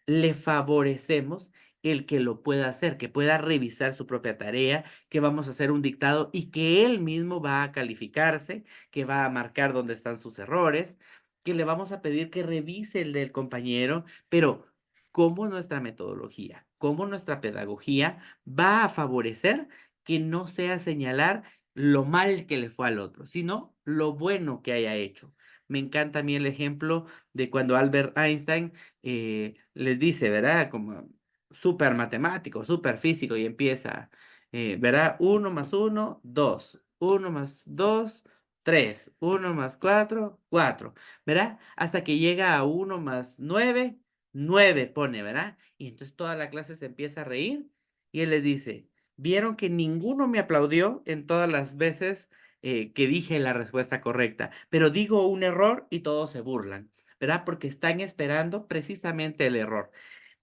le favorecemos el que lo pueda hacer, que pueda revisar su propia tarea, que vamos a hacer un dictado y que él mismo va a calificarse, que va a marcar dónde están sus errores, que le vamos a pedir que revise el del compañero, pero cómo nuestra metodología, cómo nuestra pedagogía va a favorecer que no sea señalar lo mal que le fue al otro, sino lo bueno que haya hecho. Me encanta a mí el ejemplo de cuando Albert Einstein les dice, ¿verdad? Como súper matemático, súper físico, y empieza, ¿verdad? 1 más 1, 2. 1 más 2, 3. 1 más 4, 4. ¿Verdad? Hasta que llega a 1 más 9, 9 pone, ¿verdad? Y entonces toda la clase se empieza a reír y él les dice, vieron que ninguno me aplaudió en todas las veces que dije la respuesta correcta, pero digo un error y todos se burlan, ¿verdad? Porque están esperando precisamente el error.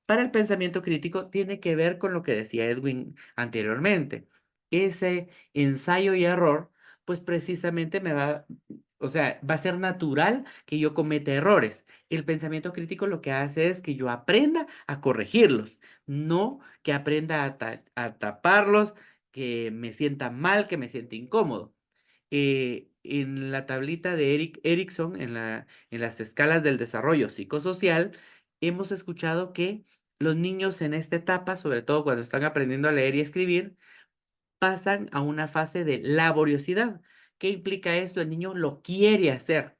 Para el pensamiento crítico tiene que ver con lo que decía Edwin anteriormente. Ese ensayo y error, pues precisamente o sea, va a ser natural que yo cometa errores. El pensamiento crítico lo que hace es que yo aprenda a corregirlos, no que aprenda a taparlos, que me sienta mal, que me sienta incómodo. En la tablita de Erik Erikson, en las escalas del desarrollo psicosocial, hemos escuchado que los niños en esta etapa, sobre todo cuando están aprendiendo a leer y escribir, pasan a una fase de laboriosidad. ¿Qué implica esto? El niño lo quiere hacer.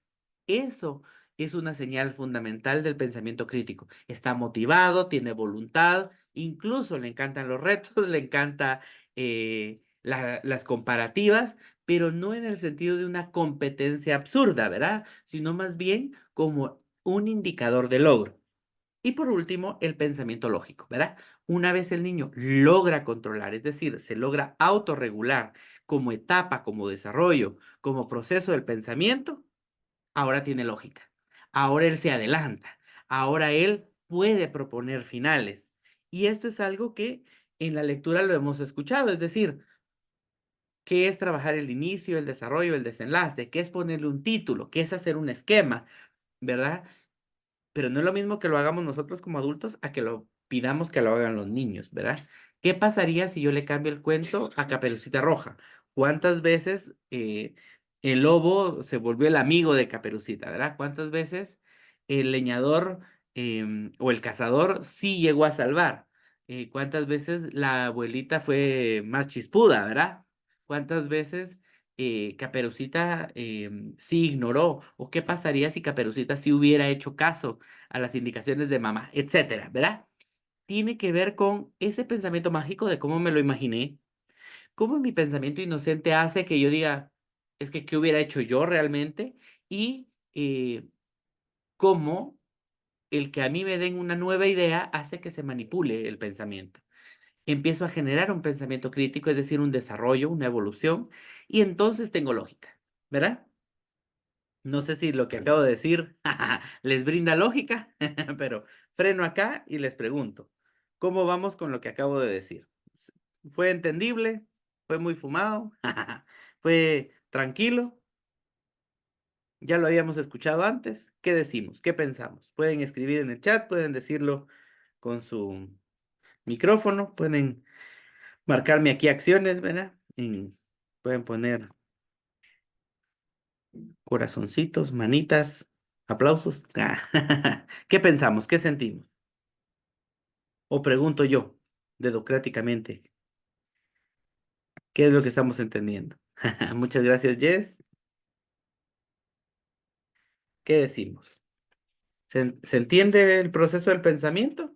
Eso es una señal fundamental del pensamiento crítico. Está motivado, tiene voluntad, incluso le encantan los retos, le encanta las comparativas, pero no en el sentido de una competencia absurda, ¿verdad? Sino más bien como un indicador de logro. Y por último, el pensamiento lógico, ¿verdad? Una vez el niño logra controlar, es decir, se logra autorregular como etapa, como desarrollo, como proceso del pensamiento, ahora tiene lógica. Ahora él se adelanta. Ahora él puede proponer finales. Y esto es algo que en la lectura lo hemos escuchado, es decir, ¿qué es trabajar el inicio, el desarrollo, el desenlace? ¿Qué es ponerle un título? ¿Qué es hacer un esquema? ¿Verdad? Pero no es lo mismo que lo hagamos nosotros como adultos a que lo pidamos que lo hagan los niños, ¿verdad? ¿Qué pasaría si yo le cambio el cuento a Caperucita Roja? ¿Cuántas veces el lobo se volvió el amigo de Caperucita, ¿verdad? ¿Cuántas veces el leñador o el cazador sí llegó a salvar? ¿Cuántas veces la abuelita fue más chispuda, ¿verdad? ¿Cuántas veces Caperucita sí ignoró? ¿O qué pasaría si Caperucita sí hubiera hecho caso a las indicaciones de mamá, etcétera, ¿verdad? Tiene que ver con ese pensamiento mágico de cómo me lo imaginé, cómo mi pensamiento inocente hace que yo diga, es que, ¿qué hubiera hecho yo realmente? Y cómo el que a mí me den una nueva idea hace que se manipule el pensamiento. Empiezo a generar un pensamiento crítico, es decir, un desarrollo, una evolución, y entonces tengo lógica, ¿verdad? No sé si lo que acabo de decir les brinda lógica, pero freno acá y les pregunto, ¿cómo vamos con lo que acabo de decir? ¿Fue entendible? ¿Fue muy fumado? ¿Fue tranquilo? ¿Ya lo habíamos escuchado antes? ¿Qué decimos? ¿Qué pensamos? Pueden escribir en el chat, pueden decirlo con su micrófono, pueden marcarme aquí acciones, ¿verdad? Pueden poner corazoncitos, manitas, aplausos. ¿Qué pensamos? ¿Qué sentimos? O pregunto yo, dedocráticamente, ¿qué es lo que estamos entendiendo? Muchas gracias, Jess. ¿Qué decimos? ¿Se entiende el proceso del pensamiento?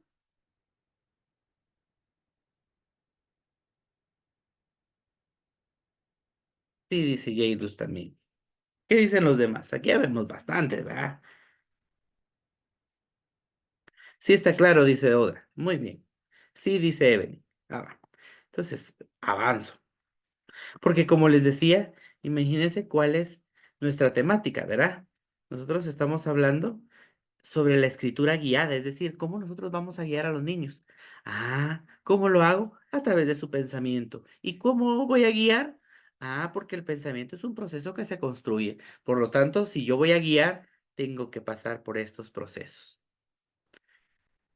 Sí, dice Jairus también. ¿Qué dicen los demás? Aquí ya vemos bastantes, ¿verdad? Sí está claro, dice Oda. Muy bien. Sí, dice Evelyn. Ah, va. Entonces, avanzo. Porque como les decía, imagínense cuál es nuestra temática, ¿verdad? Nosotros estamos hablando sobre la escritura guiada, es decir, cómo nosotros vamos a guiar a los niños. Ah, ¿cómo lo hago? A través de su pensamiento. ¿Y cómo voy a guiar? Ah, porque el pensamiento es un proceso que se construye. Por lo tanto, si yo voy a guiar, tengo que pasar por estos procesos,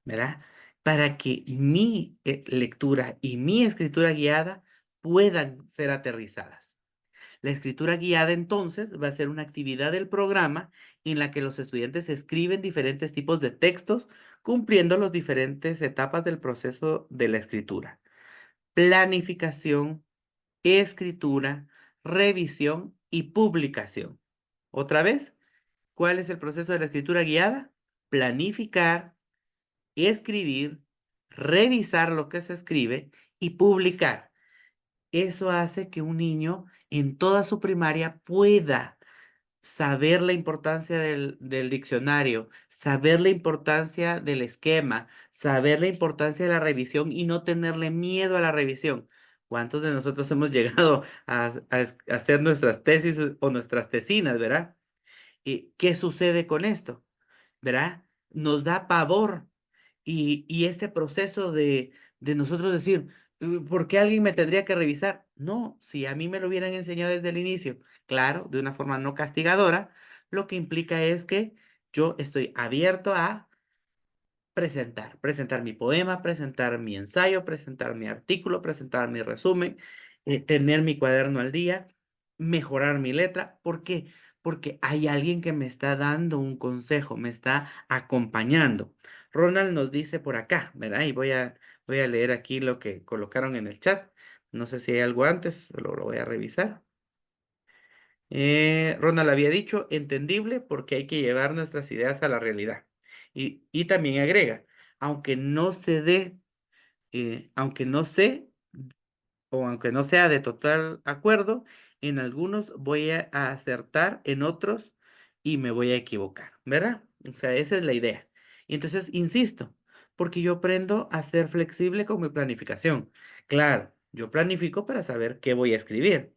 ¿verdad? Para que mi lectura y mi escritura guiada puedan ser aterrizadas. La escritura guiada entonces va a ser una actividad del programa en la que los estudiantes escriben diferentes tipos de textos cumpliendo las diferentes etapas del proceso de la escritura. Planificación, escritura, revisión y publicación. Otra vez, ¿cuál es el proceso de la escritura guiada? Planificar, escribir, revisar lo que se escribe y publicar. Eso hace que un niño en toda su primaria pueda saber la importancia del diccionario, saber la importancia del esquema, saber la importancia de la revisión y no tenerle miedo a la revisión. ¿Cuántos de nosotros hemos llegado a hacer nuestras tesis o nuestras tesinas, verdad? ¿Y qué sucede con esto? ¿Verdad? Nos da pavor y ese proceso de nosotros decir, ¿por qué alguien me tendría que revisar? No, si a mí me lo hubieran enseñado desde el inicio, claro, de una forma no castigadora, lo que implica es que yo estoy abierto a presentar mi poema, presentar mi ensayo, presentar mi artículo, presentar mi resumen, tener mi cuaderno al día, mejorar mi letra. ¿Por qué? Porque hay alguien que me está dando un consejo, me está acompañando. Ronald nos dice por acá, ¿verdad? Y voy a leer aquí lo que colocaron en el chat. No sé si hay algo antes, lo voy a revisar. Ronald había dicho, entendible porque hay que llevar nuestras ideas a la realidad. Y también agrega, aunque no se dé, aunque no sé, o aunque no sea de total acuerdo, en algunos voy a acertar, en otros y me voy a equivocar, ¿verdad? O sea, esa es la idea. Y entonces, insisto, porque yo aprendo a ser flexible con mi planificación. Claro, yo planifico para saber qué voy a escribir,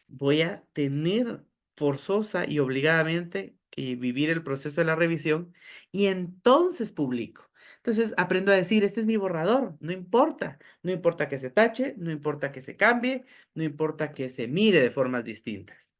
voy a tener forzosa y obligadamente que vivir el proceso de la revisión y entonces publico. Entonces aprendo a decir, este es mi borrador, no importa, no importa que se tache, no importa que se cambie, no importa que se mire de formas distintas.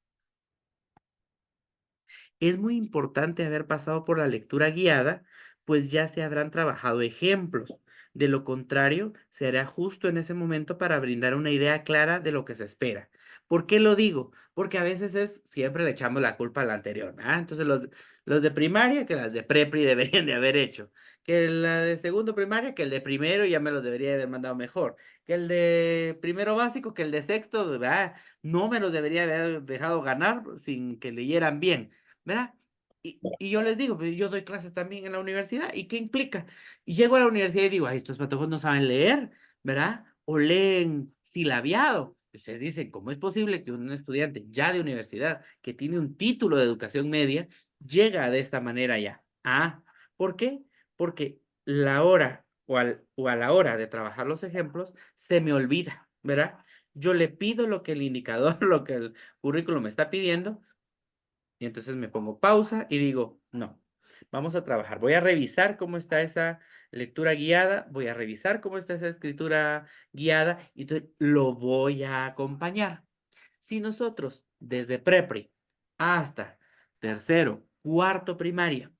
Es muy importante haber pasado por la lectura guiada, pues ya se habrán trabajado ejemplos, De lo contrario, se hará justo en ese momento para brindar una idea clara de lo que se espera. ¿Por qué lo digo? Porque a veces siempre le echamos la culpa a la anterior, ¿verdad? Entonces los de primaria, que las de prepri deberían de haber hecho. Que la de segundo primaria, que el de primero ya me lo debería haber mandado mejor. Que el de primero básico, que el de sexto, ¿verdad? No me los debería haber dejado ganar sin que leyeran bien, ¿verdad? Y yo les digo, pues yo doy clases también en la universidad, ¿y qué implica? Y llego a la universidad y digo, ay, estos patojos no saben leer, ¿verdad? O leen silabiado. Y ustedes dicen, ¿cómo es posible que un estudiante ya de universidad, que tiene un título de educación media, llega de esta manera ya? Ah, ¿por qué? Porque la hora o a la hora de trabajar los ejemplos, se me olvida, ¿verdad? Yo le pido lo que el indicador, lo que el currículum me está pidiendo, y entonces me pongo pausa y digo, no, vamos a trabajar. Voy a revisar cómo está esa lectura guiada, voy a revisar cómo está esa escritura guiada y entonces lo voy a acompañar. Si nosotros desde prepri hasta tercero, cuarto primaria,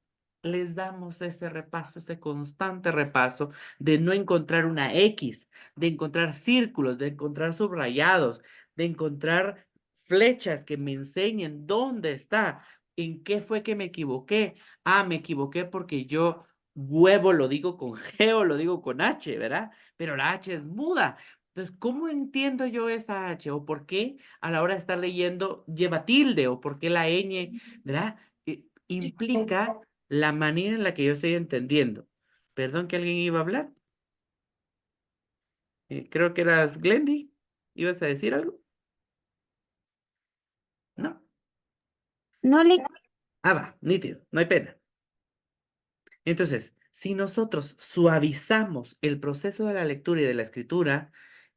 les damos ese repaso, ese constante repaso de no encontrar una X, de encontrar círculos, de encontrar subrayados, de encontrar flechas que me enseñen dónde está, en qué fue que me equivoqué. Ah, me equivoqué porque yo huevo lo digo con G o lo digo con H, ¿verdad? Pero la H es muda. Entonces, ¿cómo entiendo yo esa H? ¿O por qué a la hora de estar leyendo lleva tilde? ¿O por qué la ñ, ¿verdad? Implica la manera en la que yo estoy entendiendo. Perdón que alguien iba a hablar. Creo que eras Glendy. ¿Ibas a decir algo? No. No le Ah, va, nítido, no hay pena. Entonces, si nosotros suavizamos el proceso de la lectura y de la escritura,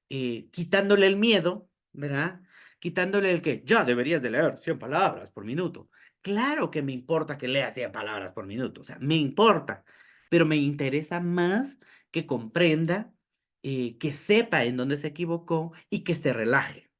quitándole el miedo, ¿verdad? Quitándole el que ya deberías de leer 100 palabras por minuto. Claro que me importa que lea 100 palabras por minuto, o sea, me importa, pero me interesa más que comprenda, que sepa en dónde se equivocó y que se relaje.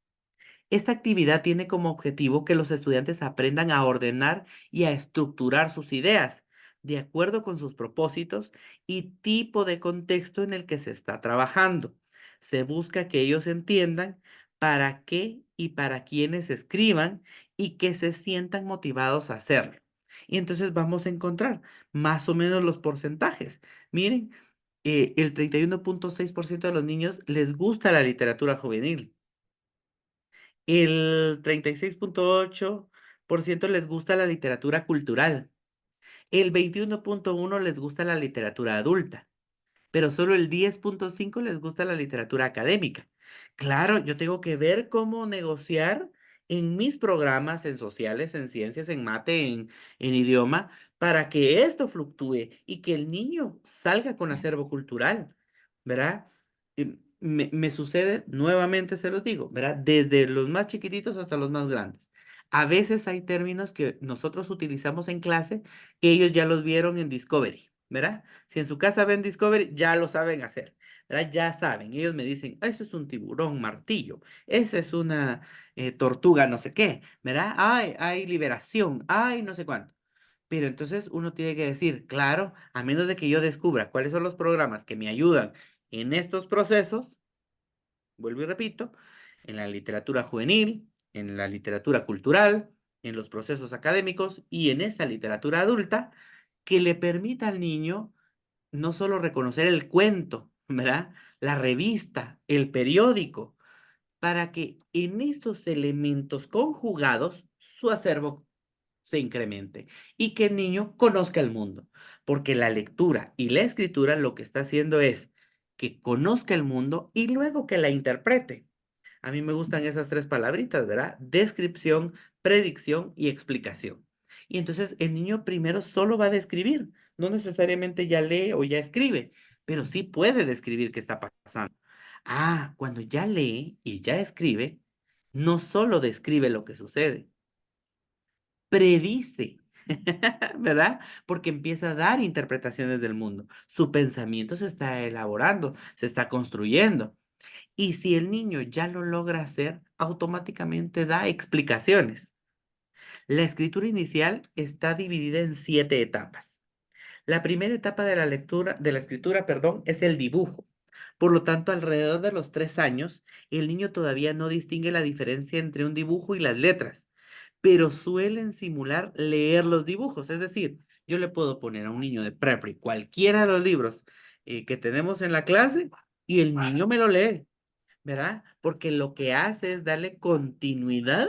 Esta actividad tiene como objetivo que los estudiantes aprendan a ordenar y a estructurar sus ideas de acuerdo con sus propósitos y tipo de contexto en el que se está trabajando. Se busca que ellos entiendan para qué y para quiénes escriban y que se sientan motivados a hacerlo. Y entonces vamos a encontrar más o menos los porcentajes. Miren, el 31.6% de los niños les gusta la literatura juvenil. El 36.8% les gusta la literatura cultural. El 21.1% les gusta la literatura adulta, pero solo el 10.5% les gusta la literatura académica. Claro, yo tengo que ver cómo negociar en mis programas, en sociales, en ciencias, en mate, en idioma, para que esto fluctúe y que el niño salga con acervo cultural, ¿verdad? Me sucede, nuevamente se los digo, ¿verdad? Desde los más chiquititos hasta los más grandes. A veces hay términos que nosotros utilizamos en clase que ellos ya los vieron en Discovery, ¿verdad? Si en su casa ven Discovery, ya lo saben hacer, ¿verdad? Ya saben. Ellos me dicen, "Ah, eso es un tiburón martillo, esa es una tortuga no sé qué, ¿verdad? Ay, hay liberación, ay, no sé cuánto. Pero entonces uno tiene que decir, claro, a menos de que yo descubra cuáles son los programas que me ayudan en estos procesos, vuelvo y repito, en la literatura juvenil, en la literatura cultural, en los procesos académicos y en esa literatura adulta, que le permita al niño no solo reconocer el cuento, ¿verdad? La revista, el periódico, para que en esos elementos conjugados su acervo se incremente y que el niño conozca el mundo, porque la lectura y la escritura lo que está haciendo es que conozca el mundo y luego que la interprete. A mí me gustan esas tres palabritas, ¿verdad? Descripción, predicción y explicación. Y entonces el niño primero solo va a describir, no necesariamente ya lee o ya escribe, pero sí puede describir qué está pasando. Ah, cuando ya lee y ya escribe, no solo describe lo que sucede, predice, ¿verdad? Porque empieza a dar interpretaciones del mundo. Su pensamiento se está elaborando, se está construyendo. Y si el niño ya lo logra hacer, automáticamente da explicaciones. La escritura inicial está dividida en 7 etapas. La primera etapa de la lectura, de la escritura, perdón, es el dibujo. Por lo tanto, alrededor de los 3 años, el niño todavía no distingue la diferencia entre un dibujo y las letras, pero suelen simular leer los dibujos. Es decir, yo le puedo poner a un niño de prepri cualquiera de los libros que tenemos en la clase y el niño me lo lee, ¿verdad? Porque lo que hace es darle continuidad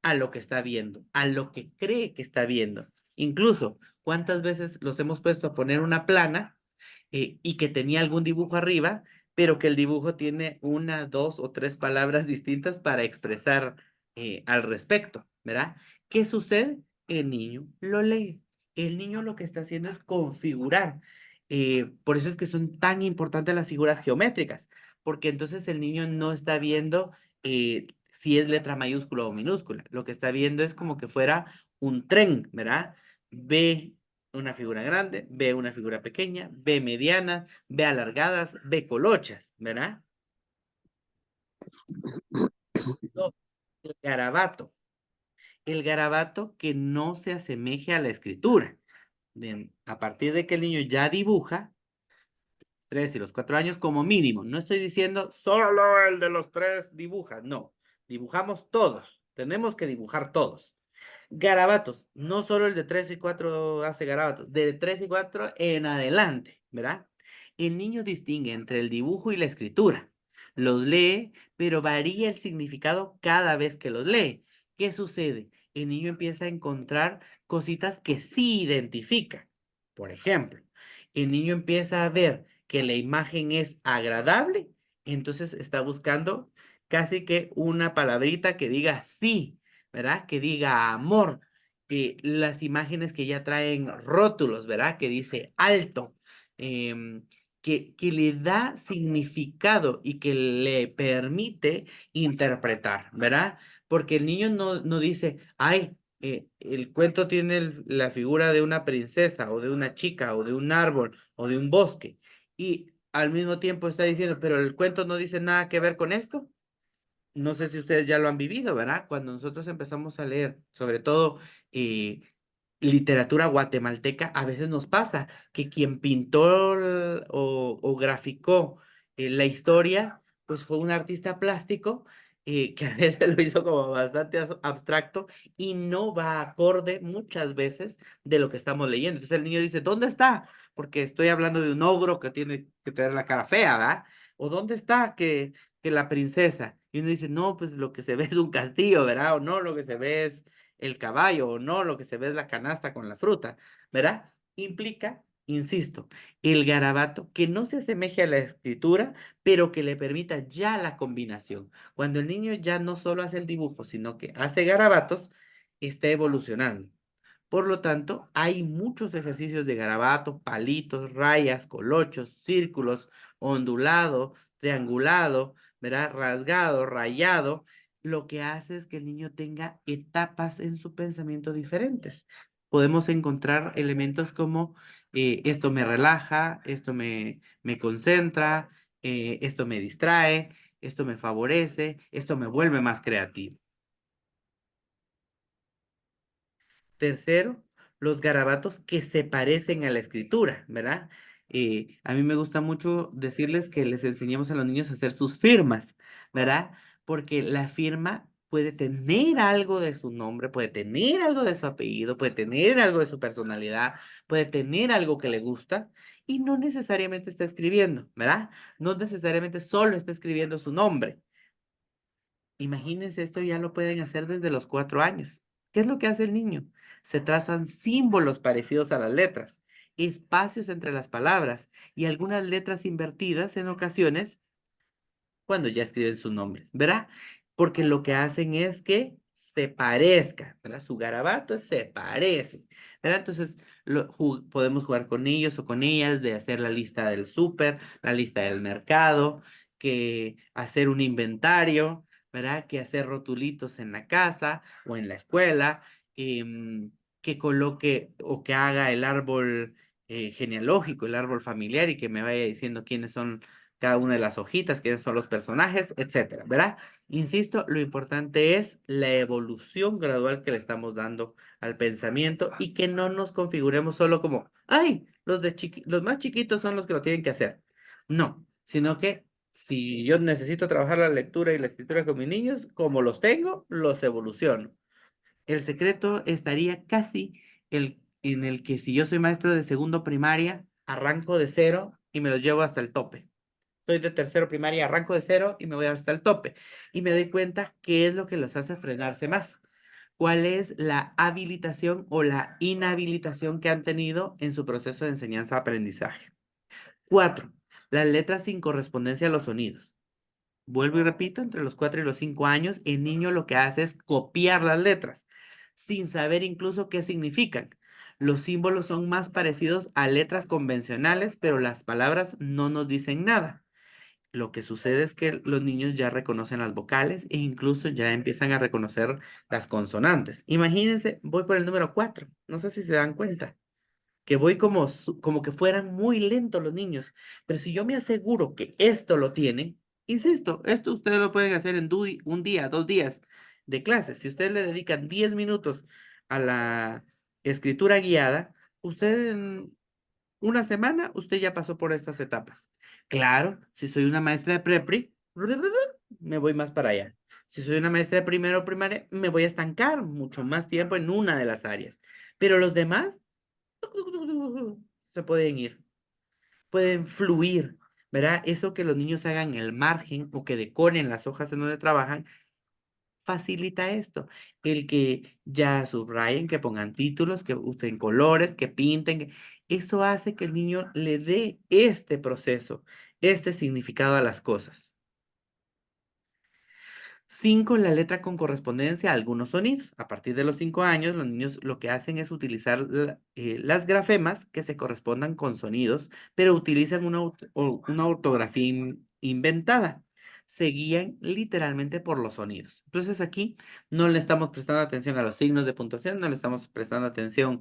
a lo que está viendo, a lo que cree que está viendo. Incluso, ¿cuántas veces los hemos puesto a poner una plana y que tenía algún dibujo arriba, pero que el dibujo tiene una, dos o tres palabras distintas para expresar al respecto, ¿verdad? ¿Qué sucede? El niño lo lee. El niño lo que está haciendo es configurar. Por eso es que son tan importantes las figuras geométricas, porque entonces el niño no está viendo si es letra mayúscula o minúscula. Lo que está viendo es como que fuera un tren, ¿verdad? Ve una figura grande, ve una figura pequeña, ve medianas, ve alargadas, ve colochas, ¿verdad? No, el garabato. El garabato que no se asemeje a la escritura. A partir de que el niño ya dibuja, 3 y los 4 años como mínimo. No estoy diciendo solo el de los 3 dibuja, no. Dibujamos todos. Tenemos que dibujar todos. Garabatos, no solo el de 3 y 4 hace garabatos, de 3 y 4 en adelante, ¿verdad? El niño distingue entre el dibujo y la escritura. Los lee, pero varía el significado cada vez que los lee. ¿Qué sucede? El niño empieza a encontrar cositas que sí identifica. Por ejemplo, el niño empieza a ver que la imagen es agradable, entonces está buscando casi que una palabrita que diga sí, ¿verdad? Que diga amor. Las imágenes que ya traen rótulos, ¿verdad? Que dice alto, que le da significado y que le permite interpretar, ¿verdad? Porque el niño no dice, ay, el cuento tiene la figura de una princesa o de una chica o de un árbol o de un bosque y al mismo tiempo está diciendo, pero el cuento no dice nada que ver con esto. No sé si ustedes ya lo han vivido, ¿verdad? Cuando nosotros empezamos a leer, sobre todo eh, literatura guatemalteca, a veces nos pasa que quien pintó o graficó la historia, pues fue un artista plástico que a veces lo hizo como bastante abstracto y no va acorde muchas veces de lo que estamos leyendo. Entonces el niño dice, ¿dónde está? Porque estoy hablando de un ogro que tiene que tener la cara fea, ¿verdad? ¿O dónde está que la princesa? Y uno dice, no, pues lo que se ve es un castillo, ¿verdad? O no, lo que se ve es el caballo, o no, lo que se ve es la canasta con la fruta, ¿verdad? Implica, insisto, el garabato que no se asemeje a la escritura, pero que le permita ya la combinación. Cuando el niño ya no solo hace el dibujo, sino que hace garabatos, está evolucionando. Por lo tanto, hay muchos ejercicios de garabato, palitos, rayas, colochos, círculos, ondulado, triangulado, ¿verdad? Rasgado, rayado. Lo que hace es que el niño tenga etapas en su pensamiento diferentes. Podemos encontrar elementos como esto me relaja, esto me concentra, esto me distrae, esto me favorece, esto me vuelve más creativo. Tercero, los garabatos que se parecen a la escritura, ¿verdad? A mí me gusta mucho decirles que les enseñemos a los niños a hacer sus firmas, ¿verdad? Porque la firma puede tener algo de su nombre, puede tener algo de su apellido, puede tener algo de su personalidad, puede tener algo que le gusta y no necesariamente está escribiendo, ¿verdad? No necesariamente solo está escribiendo su nombre. Imagínense, esto ya lo pueden hacer desde los 4 años. ¿Qué es lo que hace el niño? Se trazan símbolos parecidos a las letras, espacios entre las palabras y algunas letras invertidas en ocasiones cuando ya escriben su nombre, ¿verdad? Porque lo que hacen es que se parezca, ¿verdad? Su garabato se parece, ¿verdad? Entonces podemos jugar con ellos o con ellas de hacer la lista del súper, la lista del mercado, que hacer un inventario, ¿verdad? Que hacer rotulitos en la casa o en la escuela, que coloque o que haga el árbol genealógico, el árbol familiar y que me vaya diciendo quiénes son cada una de las hojitas, quiénes son los personajes, etcétera, ¿verdad? Insisto, lo importante es la evolución gradual que le estamos dando al pensamiento y que no nos configuremos solo como, ay, los más chiquitos son los que lo tienen que hacer. No, sino que si yo necesito trabajar la lectura y la escritura con mis niños, como los tengo, los evoluciono. El secreto estaría casi en el que si yo soy maestro de segundo primaria, arranco de cero y me los llevo hasta el tope. Soy de tercero primaria, arranco de cero y me voy hasta el tope. Y me doy cuenta qué es lo que los hace frenarse más. ¿Cuál es la habilitación o la inhabilitación que han tenido en su proceso de enseñanza-aprendizaje? 4. Las letras sin correspondencia a los sonidos. Vuelvo y repito, entre los 4 y los 5 años, el niño lo que hace es copiar las letras, sin saber incluso qué significan. Los símbolos son más parecidos a letras convencionales, pero las palabras no nos dicen nada. Lo que sucede es que los niños ya reconocen las vocales e incluso ya empiezan a reconocer las consonantes. Imagínense, voy por el número 4. No sé si se dan cuenta que voy como que fueran muy lentos los niños. Pero si yo me aseguro que esto lo tienen, insisto, esto ustedes lo pueden hacer en un día, 2 días de clase. Si ustedes le dedican 10 minutos a la escritura guiada, usted en una semana, usted ya pasó por estas etapas. Claro, si soy una maestra de prepri, me voy más para allá. Si soy una maestra de primero primaria, me voy a estancar mucho más tiempo en una de las áreas. Pero los demás se pueden ir, pueden fluir, ¿verdad? Eso que los niños hagan el margen o que decoren las hojas en donde trabajan, facilita esto. El que ya subrayen, que pongan títulos, que usen colores, que pinten. Eso hace que el niño le dé este proceso, este significado a las cosas. 5, la letra con correspondencia a algunos sonidos. A partir de los 5 años, los niños lo que hacen es utilizar las grafemas que se correspondan con sonidos, pero utilizan una ortografía inventada. Se guían literalmente por los sonidos. Entonces aquí no le estamos prestando atención a los signos de puntuación, no le estamos prestando atención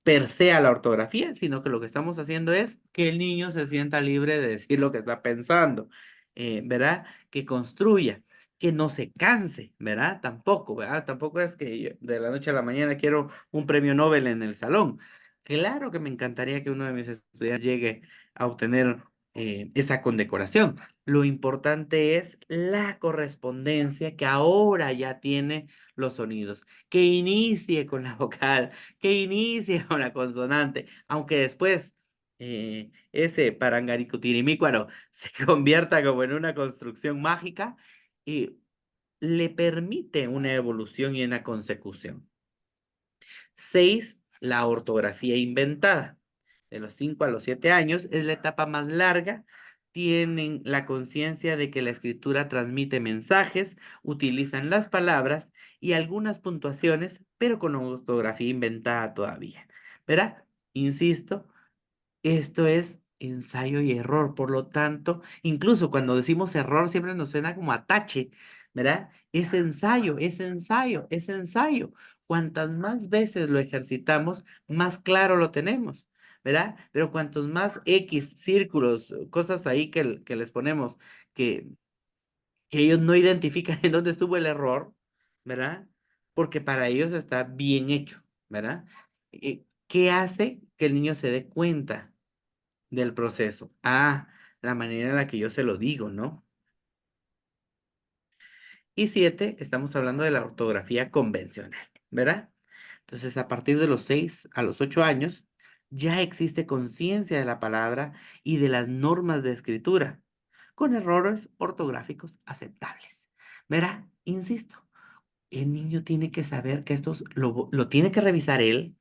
per se a la ortografía, sino que lo que estamos haciendo es que el niño se sienta libre de decir lo que está pensando, ¿verdad? Que construya, que no se canse, ¿verdad? Tampoco, ¿verdad? Tampoco es que yo de la noche a la mañana quiero un premio Nobel en el salón. Claro que me encantaría que uno de mis estudiantes llegue a obtener esa condecoración. Lo importante es la correspondencia que ahora ya tiene los sonidos, que inicie con la vocal, que inicie con la consonante, aunque después ese parangaricutirimícuaro se convierta como en una construcción mágica y le permite una evolución y una consecución. 6, la ortografía inventada. De los 5 a los 7 años es la etapa más larga. Tienen la conciencia de que la escritura transmite mensajes, utilizan las palabras y algunas puntuaciones, pero con ortografía inventada todavía. ¿Verdad? Insisto, esto es ensayo y error, por lo tanto, incluso cuando decimos error siempre nos suena como a tache, ¿verdad? Es ensayo, es ensayo, es ensayo. Cuantas más veces lo ejercitamos, más claro lo tenemos, ¿verdad? Pero cuantos más X, círculos, cosas ahí que les ponemos que, que ellos no identifican en dónde estuvo el error, ¿verdad? Porque para ellos está bien hecho, ¿verdad? ¿Qué hace que el niño se dé cuenta del proceso? Ah, la manera en la que yo se lo digo, ¿no? Y 7, estamos hablando de la ortografía convencional, ¿verdad? Entonces, a partir de los 6 a los 8 años, ya existe conciencia de la palabra y de las normas de escritura, con errores ortográficos aceptables, ¿verdad? Insisto, el niño tiene que saber que esto lo tiene que revisar él.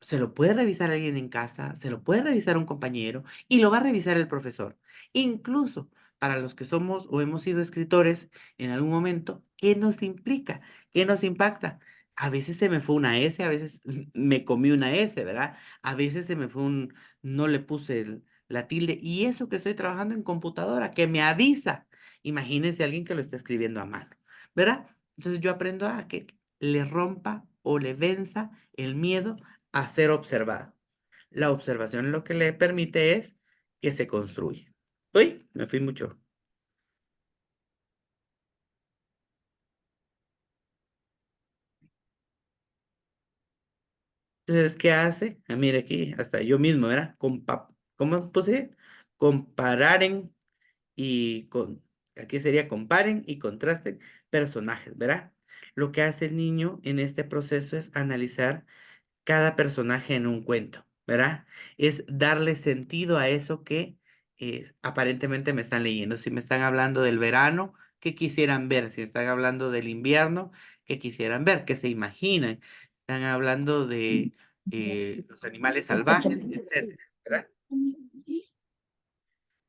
Se lo puede revisar alguien en casa, se lo puede revisar un compañero y lo va a revisar el profesor. Incluso para los que somos o hemos sido escritores en algún momento, ¿qué nos implica? ¿Qué nos impacta? A veces se me fue una S, a veces me comí una S, ¿verdad? A veces se me fue no le puse la tilde. Y eso que estoy trabajando en computadora, que me avisa. Imagínense alguien que lo está escribiendo a mano, ¿verdad? Entonces yo aprendo a que le rompa o le venza el miedo a ser observado. La observación lo que le permite es que se construye. Uy, me fui mucho. Entonces, ¿qué hace? Ah, mire aquí, hasta yo mismo, ¿verdad? ¿Cómo puse? Compararen y aquí sería comparen y contrasten personajes, ¿verdad? Lo que hace el niño en este proceso es analizar cada personaje en un cuento, ¿verdad? Es darle sentido a eso que aparentemente me están leyendo. Si me están hablando del verano, ¿qué quisieran ver? Si están hablando del invierno, ¿qué quisieran ver? ¿Qué se imaginan? Están hablando de los animales salvajes, etcétera, ¿verdad?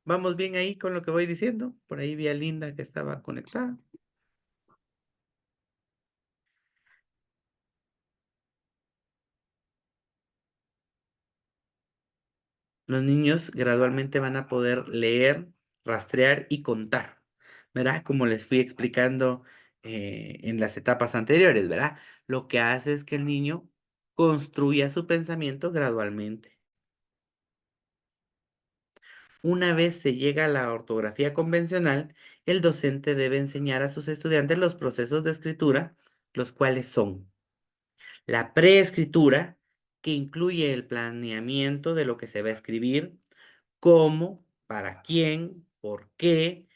¿Vamos bien ahí con lo que voy diciendo? Por ahí vi a Linda que estaba conectada. Los niños gradualmente van a poder leer, rastrear y contar, ¿verdad? Como les fui explicando en las etapas anteriores, ¿verdad? Lo que hace es que el niño construya su pensamiento gradualmente. Una vez se llega a la ortografía convencional, el docente debe enseñar a sus estudiantes los procesos de escritura, los cuales son la preescritura, que incluye el planeamiento de lo que se va a escribir, cómo, para quién, por qué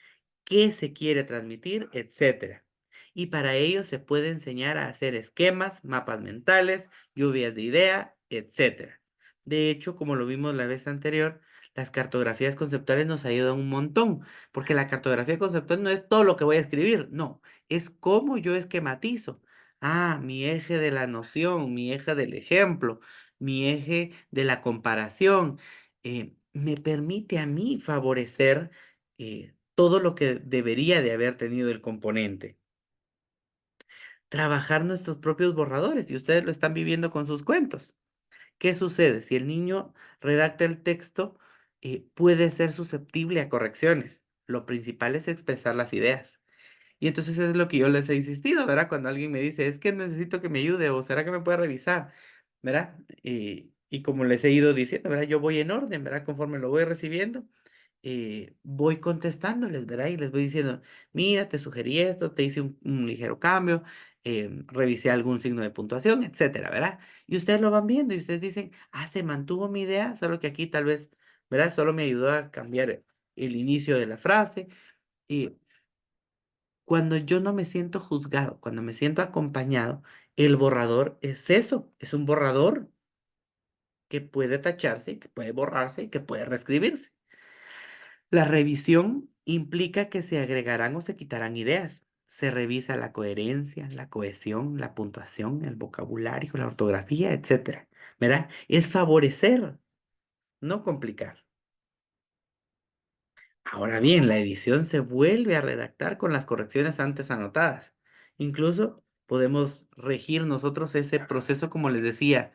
se quiere transmitir, etcétera. Y para ello se puede enseñar a hacer esquemas, mapas mentales, lluvias de idea, etcétera. De hecho, como lo vimos la vez anterior, las cartografías conceptuales nos ayudan un montón, porque la cartografía conceptual no es todo lo que voy a escribir, no, es cómo yo esquematizo. Ah, mi eje de la noción, mi eje del ejemplo, mi eje de la comparación, me permite a mí favorecer todo lo que debería de haber tenido el componente. Trabajar nuestros propios borradores, y ustedes lo están viviendo con sus cuentos. ¿Qué sucede? Si el niño redacta el texto, puede ser susceptible a correcciones. Lo principal es expresar las ideas. Y entonces es lo que yo les he insistido, ¿verdad? Cuando alguien me dice, es que necesito que me ayude o será que me puede revisar, ¿verdad? Y como les he ido diciendo, ¿verdad? Yo voy en orden, ¿verdad? Conforme lo voy recibiendo, voy contestándoles, ¿verdad? Y les voy diciendo, mira, te sugerí esto, te hice un ligero cambio, revisé algún signo de puntuación, etcétera, ¿verdad? Y ustedes lo van viendo y ustedes dicen, ah, se mantuvo mi idea, solo que aquí tal vez, ¿verdad? Solo me ayudó a cambiar el inicio de la frase. Y cuando yo no me siento juzgado, cuando me siento acompañado, el borrador es eso, es un borrador que puede tacharse, que puede borrarse y que puede reescribirse. La revisión implica que se agregarán o se quitarán ideas. Se revisa la coherencia, la cohesión, la puntuación, el vocabulario, la ortografía, etcétera. ¿Verdad? Es favorecer, no complicar. Ahora bien, la edición se vuelve a redactar con las correcciones antes anotadas. Incluso podemos regir nosotros ese proceso, como les decía.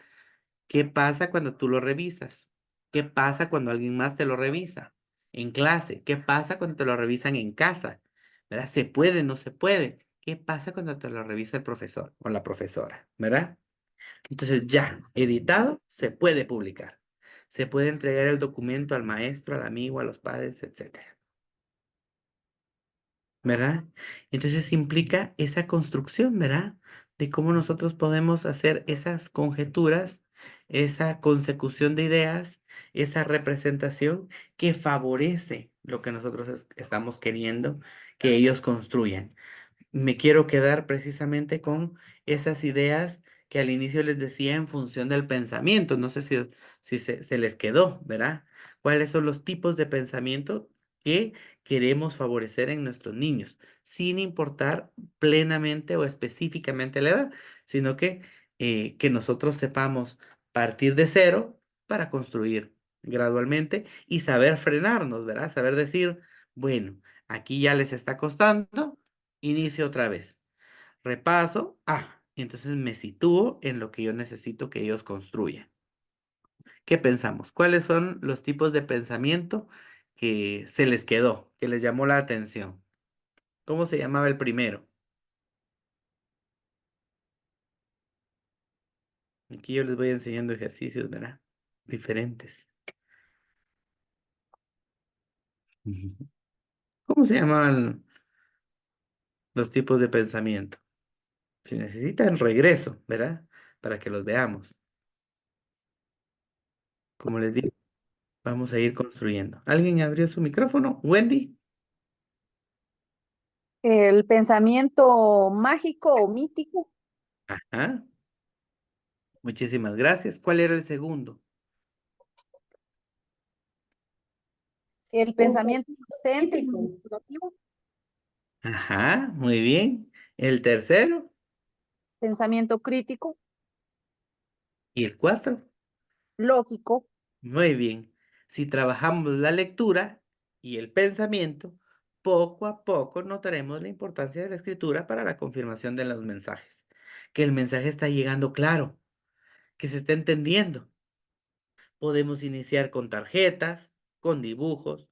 ¿Qué pasa cuando tú lo revisas? ¿Qué pasa cuando alguien más te lo revisa? En clase. ¿Qué pasa cuando te lo revisan en casa? ¿Verdad? ¿Se puede? ¿No se puede? ¿Qué pasa cuando te lo revisa el profesor o la profesora? ¿Verdad? Entonces ya, editado, se puede publicar. Se puede entregar el documento al maestro, al amigo, a los padres, etcétera. ¿Verdad? Entonces implica esa construcción, ¿verdad? De cómo nosotros podemos hacer esas conjeturas, esa consecución de ideas, esa representación que favorece lo que nosotros estamos queriendo que ellos construyan. Me quiero quedar precisamente con esas ideas que al inicio les decía en función del pensamiento. No sé si se les quedó, ¿verdad? ¿Cuáles son los tipos de pensamiento que queremos favorecer en nuestros niños, sin importar plenamente o específicamente la edad, sino que nosotros sepamos partir de cero para construir gradualmente y saber frenarnos, ¿verdad? Saber decir, bueno, aquí ya les está costando, inicio otra vez. Repaso, y entonces me sitúo en lo que yo necesito que ellos construyan. ¿Qué pensamos? ¿Cuáles son los tipos de pensamiento que se les quedó, que les llamó la atención? ¿Cómo se llamaba el primero? Aquí yo les voy enseñando ejercicios, ¿verdad? Diferentes. Ujú. ¿Cómo se llaman los tipos de pensamiento? Si necesitan regreso, ¿verdad? Para que los veamos. Como les digo, vamos a ir construyendo. ¿Alguien abrió su micrófono? ¿Wendy? El pensamiento mágico o mítico, Ajá. Muchísimas gracias. ¿Cuál era el segundo? el pensamiento auténtico, creativo, Ajá, muy bien. El tercero pensamiento crítico, y el cuatro. lógico, Muy bien. Si trabajamos la lectura y el pensamiento, poco a poco notaremos la importancia de la escritura para la confirmación de los mensajes. Que el mensaje está llegando claro, que se está entendiendo. Podemos iniciar con tarjetas, con dibujos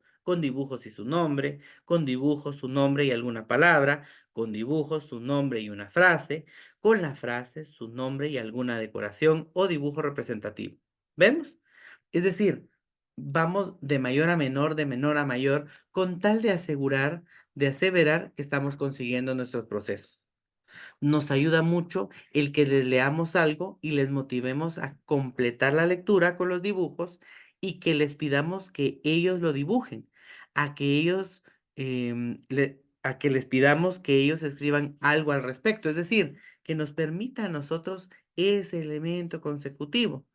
y su nombre, con dibujos, su nombre y alguna palabra, con dibujos, su nombre y una frase, con la frase, su nombre y alguna decoración o dibujo representativo. ¿Vemos? Es decir, vamos de mayor a menor, de menor a mayor, con tal de asegurar, de aseverar que estamos consiguiendo nuestros procesos. Nos ayuda mucho el que les leamos algo y les motivemos a completar la lectura con los dibujos y que les pidamos que ellos lo dibujen, a que ellos, a que les pidamos que ellos escriban algo al respecto, es decir, que nos permita a nosotros ese elemento consecutivo.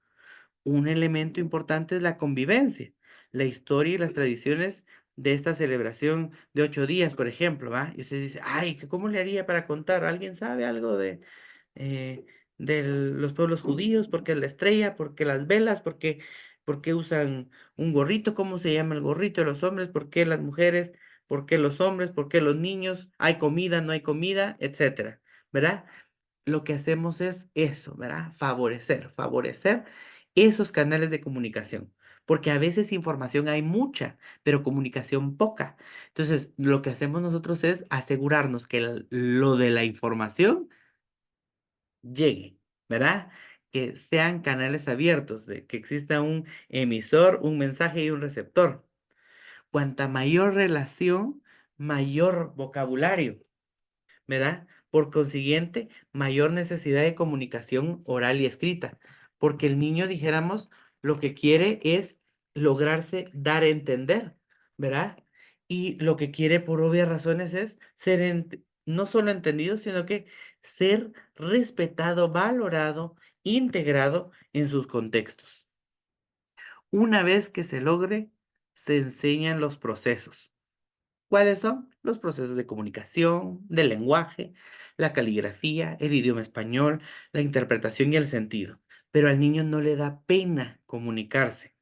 Un elemento importante es la convivencia, la historia y las tradiciones de esta celebración de 8 días, por ejemplo, ¿va? Y usted dice, ay, ¿cómo le haría para contar? ¿Alguien sabe algo eh, de los pueblos judíos? ¿Por qué la estrella? ¿Por qué las velas? ¿Por qué usan un gorrito? ¿Cómo se llama el gorrito de los hombres? ¿Por qué las mujeres? ¿Por qué los hombres? ¿Por qué los niños? ¿Hay comida? ¿No hay comida? Etcétera, ¿verdad? Lo que hacemos es eso, ¿verdad? Favorecer esos canales de comunicación, porque a veces información hay mucha, pero comunicación poca. Entonces, lo que hacemos nosotros es asegurarnos que lo de la información llegue, ¿verdad? Que sean canales abiertos, de que exista un emisor, un mensaje y un receptor. Cuanta mayor relación, mayor vocabulario. ¿Verdad? Por consiguiente, mayor necesidad de comunicación oral y escrita, porque el niño, dijéramos, lo que quiere es lograrse dar a entender, ¿verdad? Y lo que quiere por obvias razones es ser no solo entendido, sino que ser respetado, valorado, integrado en sus contextos. Una vez que se logre, se enseñan los procesos. ¿Cuáles son? Los procesos de comunicación, del lenguaje, la caligrafía, el idioma español, la interpretación y el sentido. Pero al niño no le da pena comunicarse.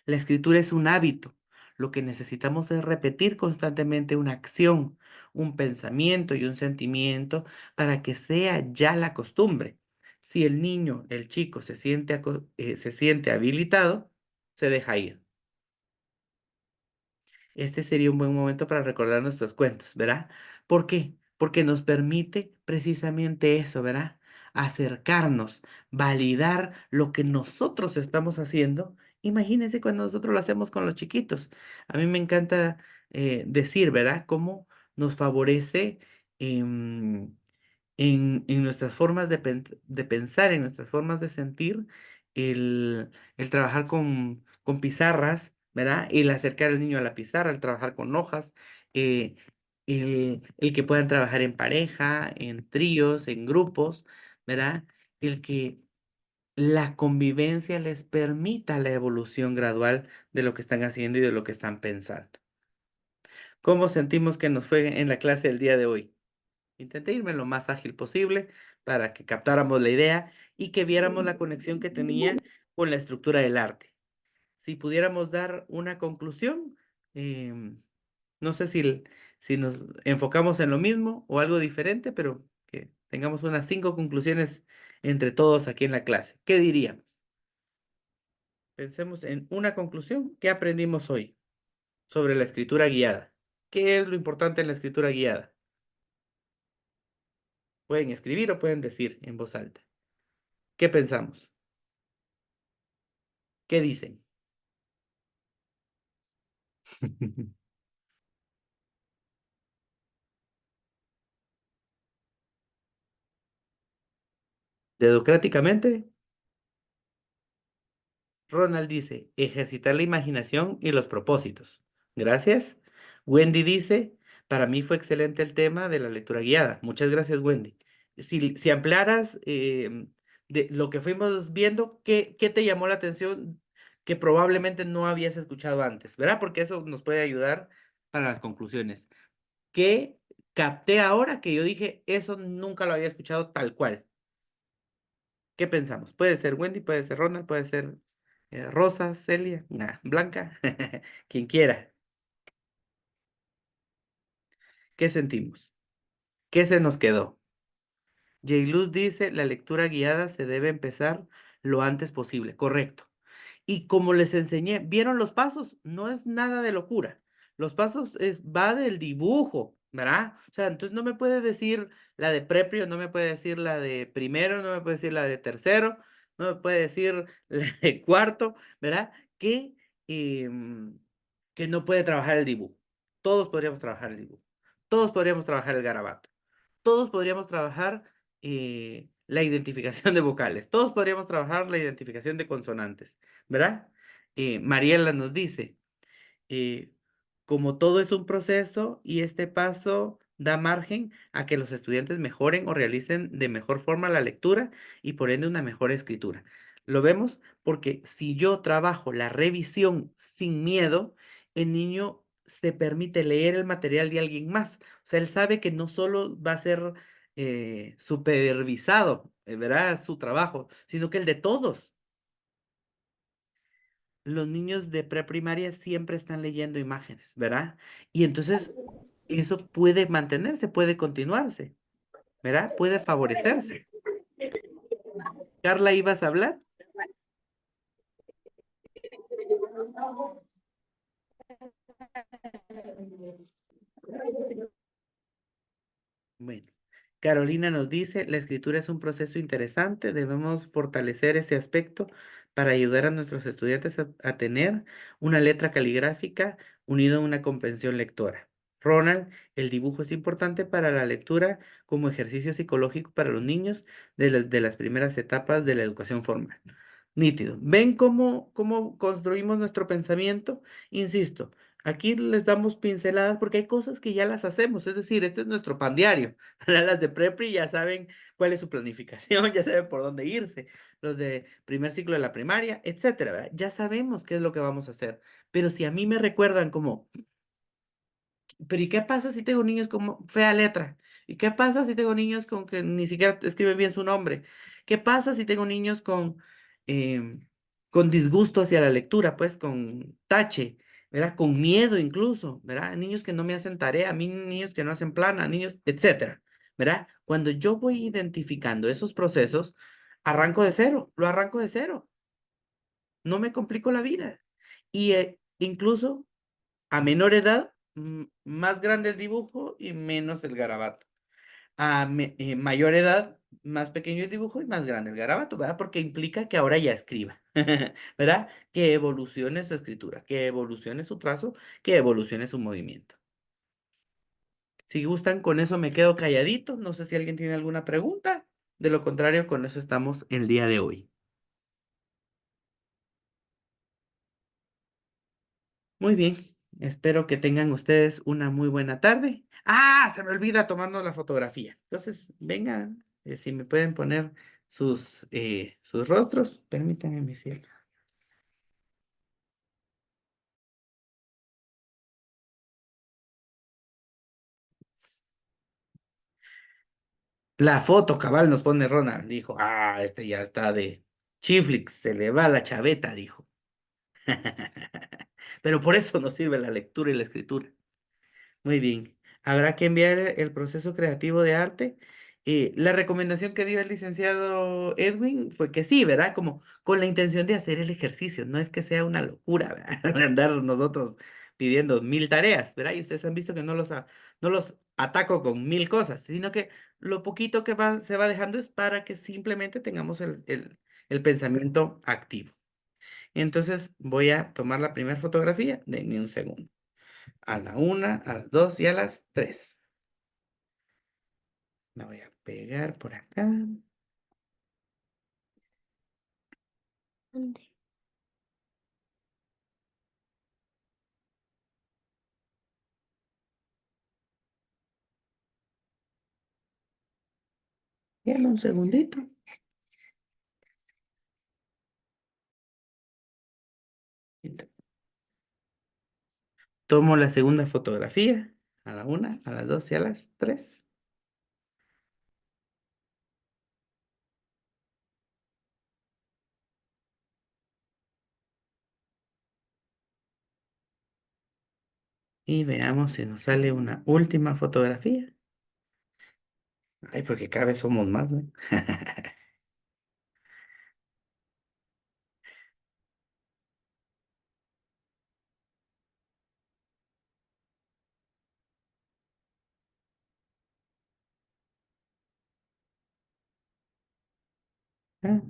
La escritura es un hábito. Lo que necesitamos es repetir constantemente una acción, un pensamiento y un sentimiento para que sea ya la costumbre. Si el niño, el chico, se siente habilitado, se deja ir. Este sería un buen momento para recordar nuestros cuentos, ¿verdad? ¿Por qué? Porque nos permite precisamente eso, ¿verdad? Acercarnos, validar lo que nosotros estamos haciendo. Imagínense cuando nosotros lo hacemos con los chiquitos. A mí me encanta decir, ¿verdad? Cómo nos favorece em, en nuestras formas de pensar, en nuestras formas de sentir, el trabajar con pizarras, ¿verdad? El acercar al niño a la pizarra, el trabajar con hojas, eh, el que puedan trabajar en pareja, en tríos, en grupos, ¿verdad? El que la convivencia les permita la evolución gradual de lo que están haciendo y de lo que están pensando. ¿Cómo sentimos que nos fue en la clase el día de hoy? Intenté irme lo más ágil posible para que captáramos la idea y que viéramos la conexión que tenía con la estructura del arte. Si pudiéramos dar una conclusión, no sé si nos enfocamos en lo mismo o algo diferente, pero que tengamos unas 5 conclusiones entre todos aquí en la clase. ¿Qué diríamos? Pensemos en una conclusión. ¿Qué aprendimos hoy sobre la escritura guiada? ¿Qué es lo importante en la escritura guiada? Pueden escribir o pueden decir en voz alta. ¿Qué pensamos? ¿Qué dicen? Dedocráticamente, Ronald dice, ejercitar la imaginación y los propósitos. Gracias. Wendy dice, para mí fue excelente el tema de la lectura guiada. Muchas gracias, Wendy. Si ampliaras de lo que fuimos viendo, ¿qué te llamó la atención que probablemente no habías escuchado antes? ¿Verdad? Porque eso nos puede ayudar para las conclusiones. ¿Qué capté ahora que yo dije, eso nunca lo había escuchado tal cual? ¿Qué pensamos? Puede ser Wendy, puede ser Ronald, puede ser Rosa, Celia, nah, Blanca, quien quiera. ¿Qué sentimos? ¿Qué se nos quedó? Luz dice, la lectura guiada se debe empezar lo antes posible. Correcto. Y como les enseñé, ¿vieron los pasos? No es nada de locura. Los pasos va del dibujo, ¿verdad? O sea, entonces no me puede decir la de preprio, no me puede decir la de primero, no me puede decir la de tercero, no me puede decir la de cuarto, ¿verdad? Em, que no puede trabajar el dibujo. Todos podríamos trabajar el dibujo. Todos podríamos trabajar el garabato. Todos podríamos trabajar la identificación de vocales. Todos podríamos trabajar la identificación de consonantes. ¿Verdad? Mariela nos dice, eh, como todo es un proceso y este paso da margen a que los estudiantes mejoren o realicen de mejor forma la lectura y por ende una mejor escritura. ¿Lo vemos? Porque si yo trabajo la revisión sin miedo, el niño se permite leer el material de alguien más. O sea, él sabe que no solo va a ser supervisado, ¿verdad? Su trabajo, sino que el de todos. Los niños de preprimaria siempre están leyendo imágenes, ¿verdad? Y entonces eso puede mantenerse, puede continuarse, ¿verdad? Puede favorecerse. Carla, ¿ibas a hablar? Bueno, Carolina nos dice, la escritura es un proceso interesante, debemos fortalecer ese aspecto para ayudar a nuestros estudiantes a tener una letra caligráfica unida a una comprensión lectora. Ronald, el dibujo es importante para la lectura como ejercicio psicológico para los niños de las primeras etapas de la educación formal. Nítido. ¿Ven cómo construimos nuestro pensamiento? Insisto, aquí les damos pinceladas porque hay cosas que ya las hacemos, es decir, este es nuestro pan diario. Para las de Prepri ya saben cuál es su planificación, ya saben por dónde irse. Los de primer ciclo de la primaria, etcétera, ¿verdad? Ya sabemos qué es lo que vamos a hacer. Pero si a mí me recuerdan como, pero ¿y qué pasa si tengo niños con fea letra? ¿Y qué pasa si tengo niños con que ni siquiera escriben bien su nombre? ¿Qué pasa si tengo niños em, con disgusto hacia la lectura, pues con tache, ¿verdad? Con miedo incluso, ¿verdad? Niños que no me hacen tarea, niños que no hacen plana, niños, etcétera, ¿verdad? Cuando yo voy identificando esos procesos, arranco de cero, lo arranco de cero, no me complico la vida. Y incluso a menor edad, más grande el dibujo y menos el garabato. A mayor edad, más pequeño el dibujo y más grande el garabato, ¿verdad? Porque implica que ahora ya escriba, ¿verdad? Que evolucione su escritura, que evolucione su trazo, que evolucione su movimiento. Si gustan, con eso me quedo calladito. No sé si alguien tiene alguna pregunta. De lo contrario, con eso estamos el día de hoy. Muy bien, espero que tengan ustedes una muy buena tarde. Ah, se me olvida tomarnos la fotografía. Entonces, vengan, si me pueden poner sus rostros, permítanme, mi cielo. La foto cabal nos pone Ronald, dijo. Ah, este ya está de chiflix, se le va la chaveta, dijo. Pero por eso nos sirve la lectura y la escritura. Muy bien. Habrá que enviar el proceso creativo de arte. La recomendación que dio el licenciado Edwin fue que sí, ¿verdad? Como con la intención de hacer el ejercicio. No es que sea una locura, ¿verdad? De andar nosotros pidiendo 1000 tareas, ¿verdad? Y ustedes han visto que no los ataco con 1000 cosas, sino que lo poquito que se va dejando es para que simplemente tengamos el pensamiento activo. Entonces voy a tomar la primera fotografía. Denme un segundo. A la 1, a las 2 y a las 3. La voy a pegar por acá. Dame un segundito. Tomo la segunda fotografía a la 1, a las 2 y a las 3. Y veamos si nos sale una última fotografía. Ay, porque cada vez somos más, ¿no? Ah,